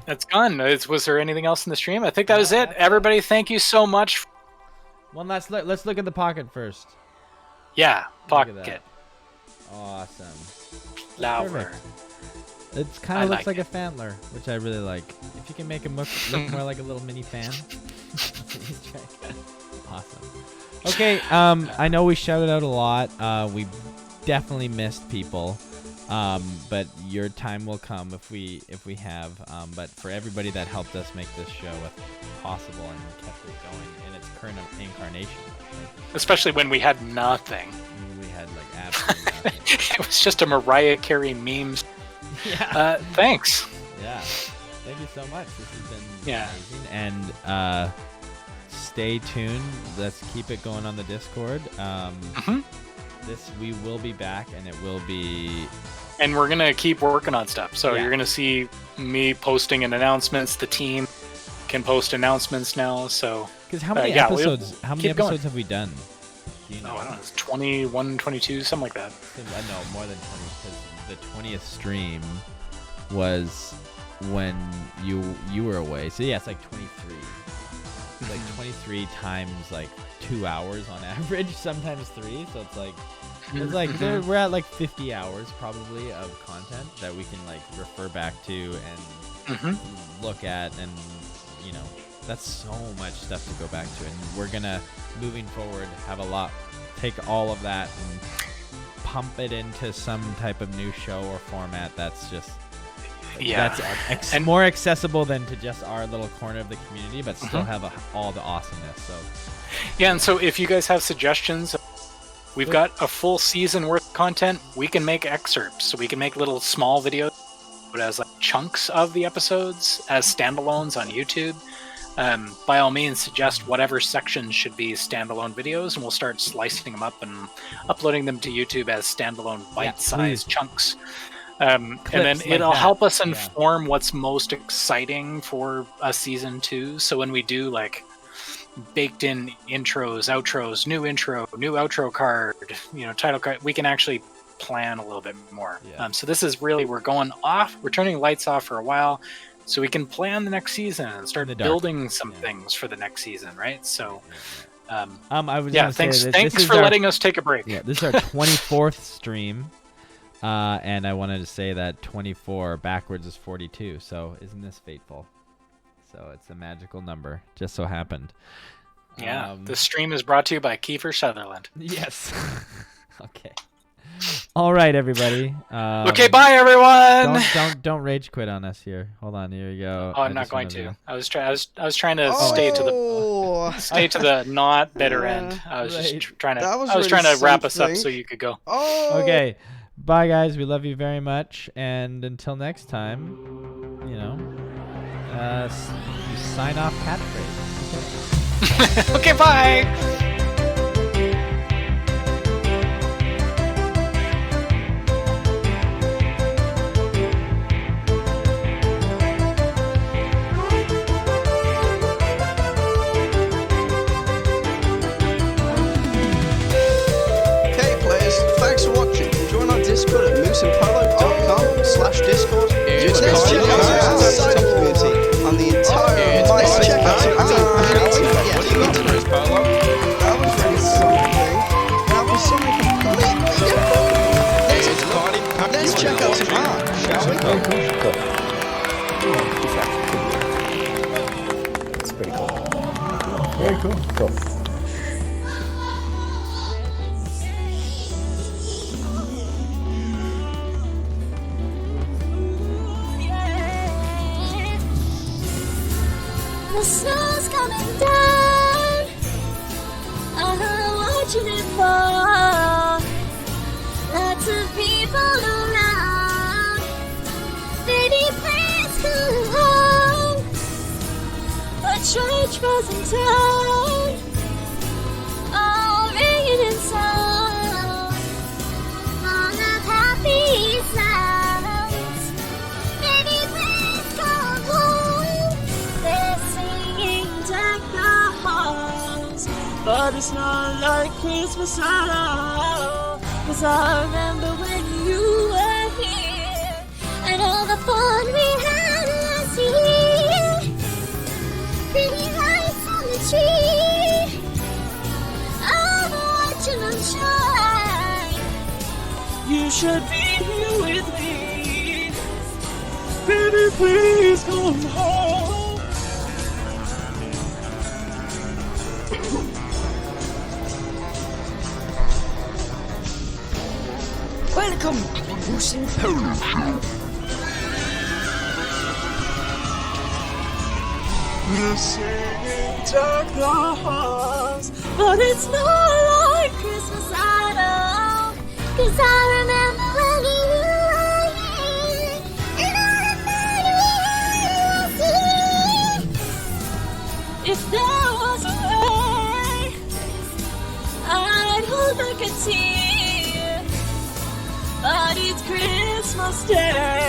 It's gone. Was there anything else in the stream? I think that was it. Everybody, thank you so much. Well, let's look at the pocket first. Yeah, pocket. Awesome. Flower. It kind of looks like a Fantler, which I really like. If you can make him look more like a little mini fan. Awesome. Okay, I know we shouted out a lot. We definitely missed people, but your time will come if we have. But for everybody that helped us make this show possible and kept it going in its current incarnation, right? Especially when we had nothing. We had like absolutely nothing. It was just a Mariah Carey memes. Yeah. Thanks. Yeah. Thank you so much. This has been amazing. And stay tuned. Let's keep it going on the Discord. We will be back, and it will be. And we're gonna keep working on stuff. So you're gonna see me posting announcements. The team can post announcements now. So because how many episodes? How many episodes have we done? You know, I don't know. It's 21, 22, something like that. I know more than 20. Because the 20th stream was when you were away. So yeah, it's like 23. It's like 23 times like 2 hours on average, sometimes 3. So it's like we're at like 50 hours probably of content that we can like refer back to and look at and That's so much stuff to go back to, and we're gonna, moving forward, have a lot. Take all of that and pump it into some type of new show or format that's just that's more accessible than to just our little corner of the community, but still have all the awesomeness. So yeah, and so if you guys have suggestions, we've got a full season worth of content. We can make excerpts, so we can make little small videos as like chunks of the episodes as standalones on YouTube. By all means, suggest whatever sections should be standalone videos, and we'll start slicing them up and uploading them to YouTube as standalone bite-sized chunks. And then it'll help us inform what's most exciting for a season 2. So when we do like baked-in intros, outros, new intro, new outro card, title card, we can actually plan a little bit more. So this is really, we're turning lights off for a while, so we can plan the next season and start building some things for the next season, right? So, I was thanks for letting us take a break. Yeah, this is our 24th stream, and I wanted to say that 24 backwards is 42. So isn't this fateful? So it's a magical number. Just so happened. Yeah, the stream is brought to you by Kiefer Sutherland. Yes. Okay. All right, everybody. Okay, bye, everyone. Don't rage quit on us here. Hold on, here we go. Oh, I'm not going to. I was trying to stay to the not bitter end. I was just trying to wrap us up so you could go. Oh. Okay, bye, guys. We love you very much, and until next time, you sign off catchphrase. Okay, bye. Discord at mooseandpolo.com/discord. Let's check out our site community on the entire check out some community. That was really something. That was something completely different. Let's check out some art, shall we? It's pretty cool. Very cool. Cool. The sun's coming down. I'm watching it fall. Lots of people around. Baby, please come home. A church was in town. Oh, ringing in sound. Full of happy sounds. Baby, please come home. They're singing deck the halls, but it's not like Christmas at all. 'Cause I remember when you were here, and all the fun we had last year. Pretty lights on the tree, I'm watching them shine. You should be here with me. Baby, please come home. Welcome to the Moose and Polo Show. We're singing dark the halls, but it's not like Christmas at all. 'Cause I remember when you were here, and all the fun we had last year. If there was a way, I'd hold back a tear. But it's Christmas Day.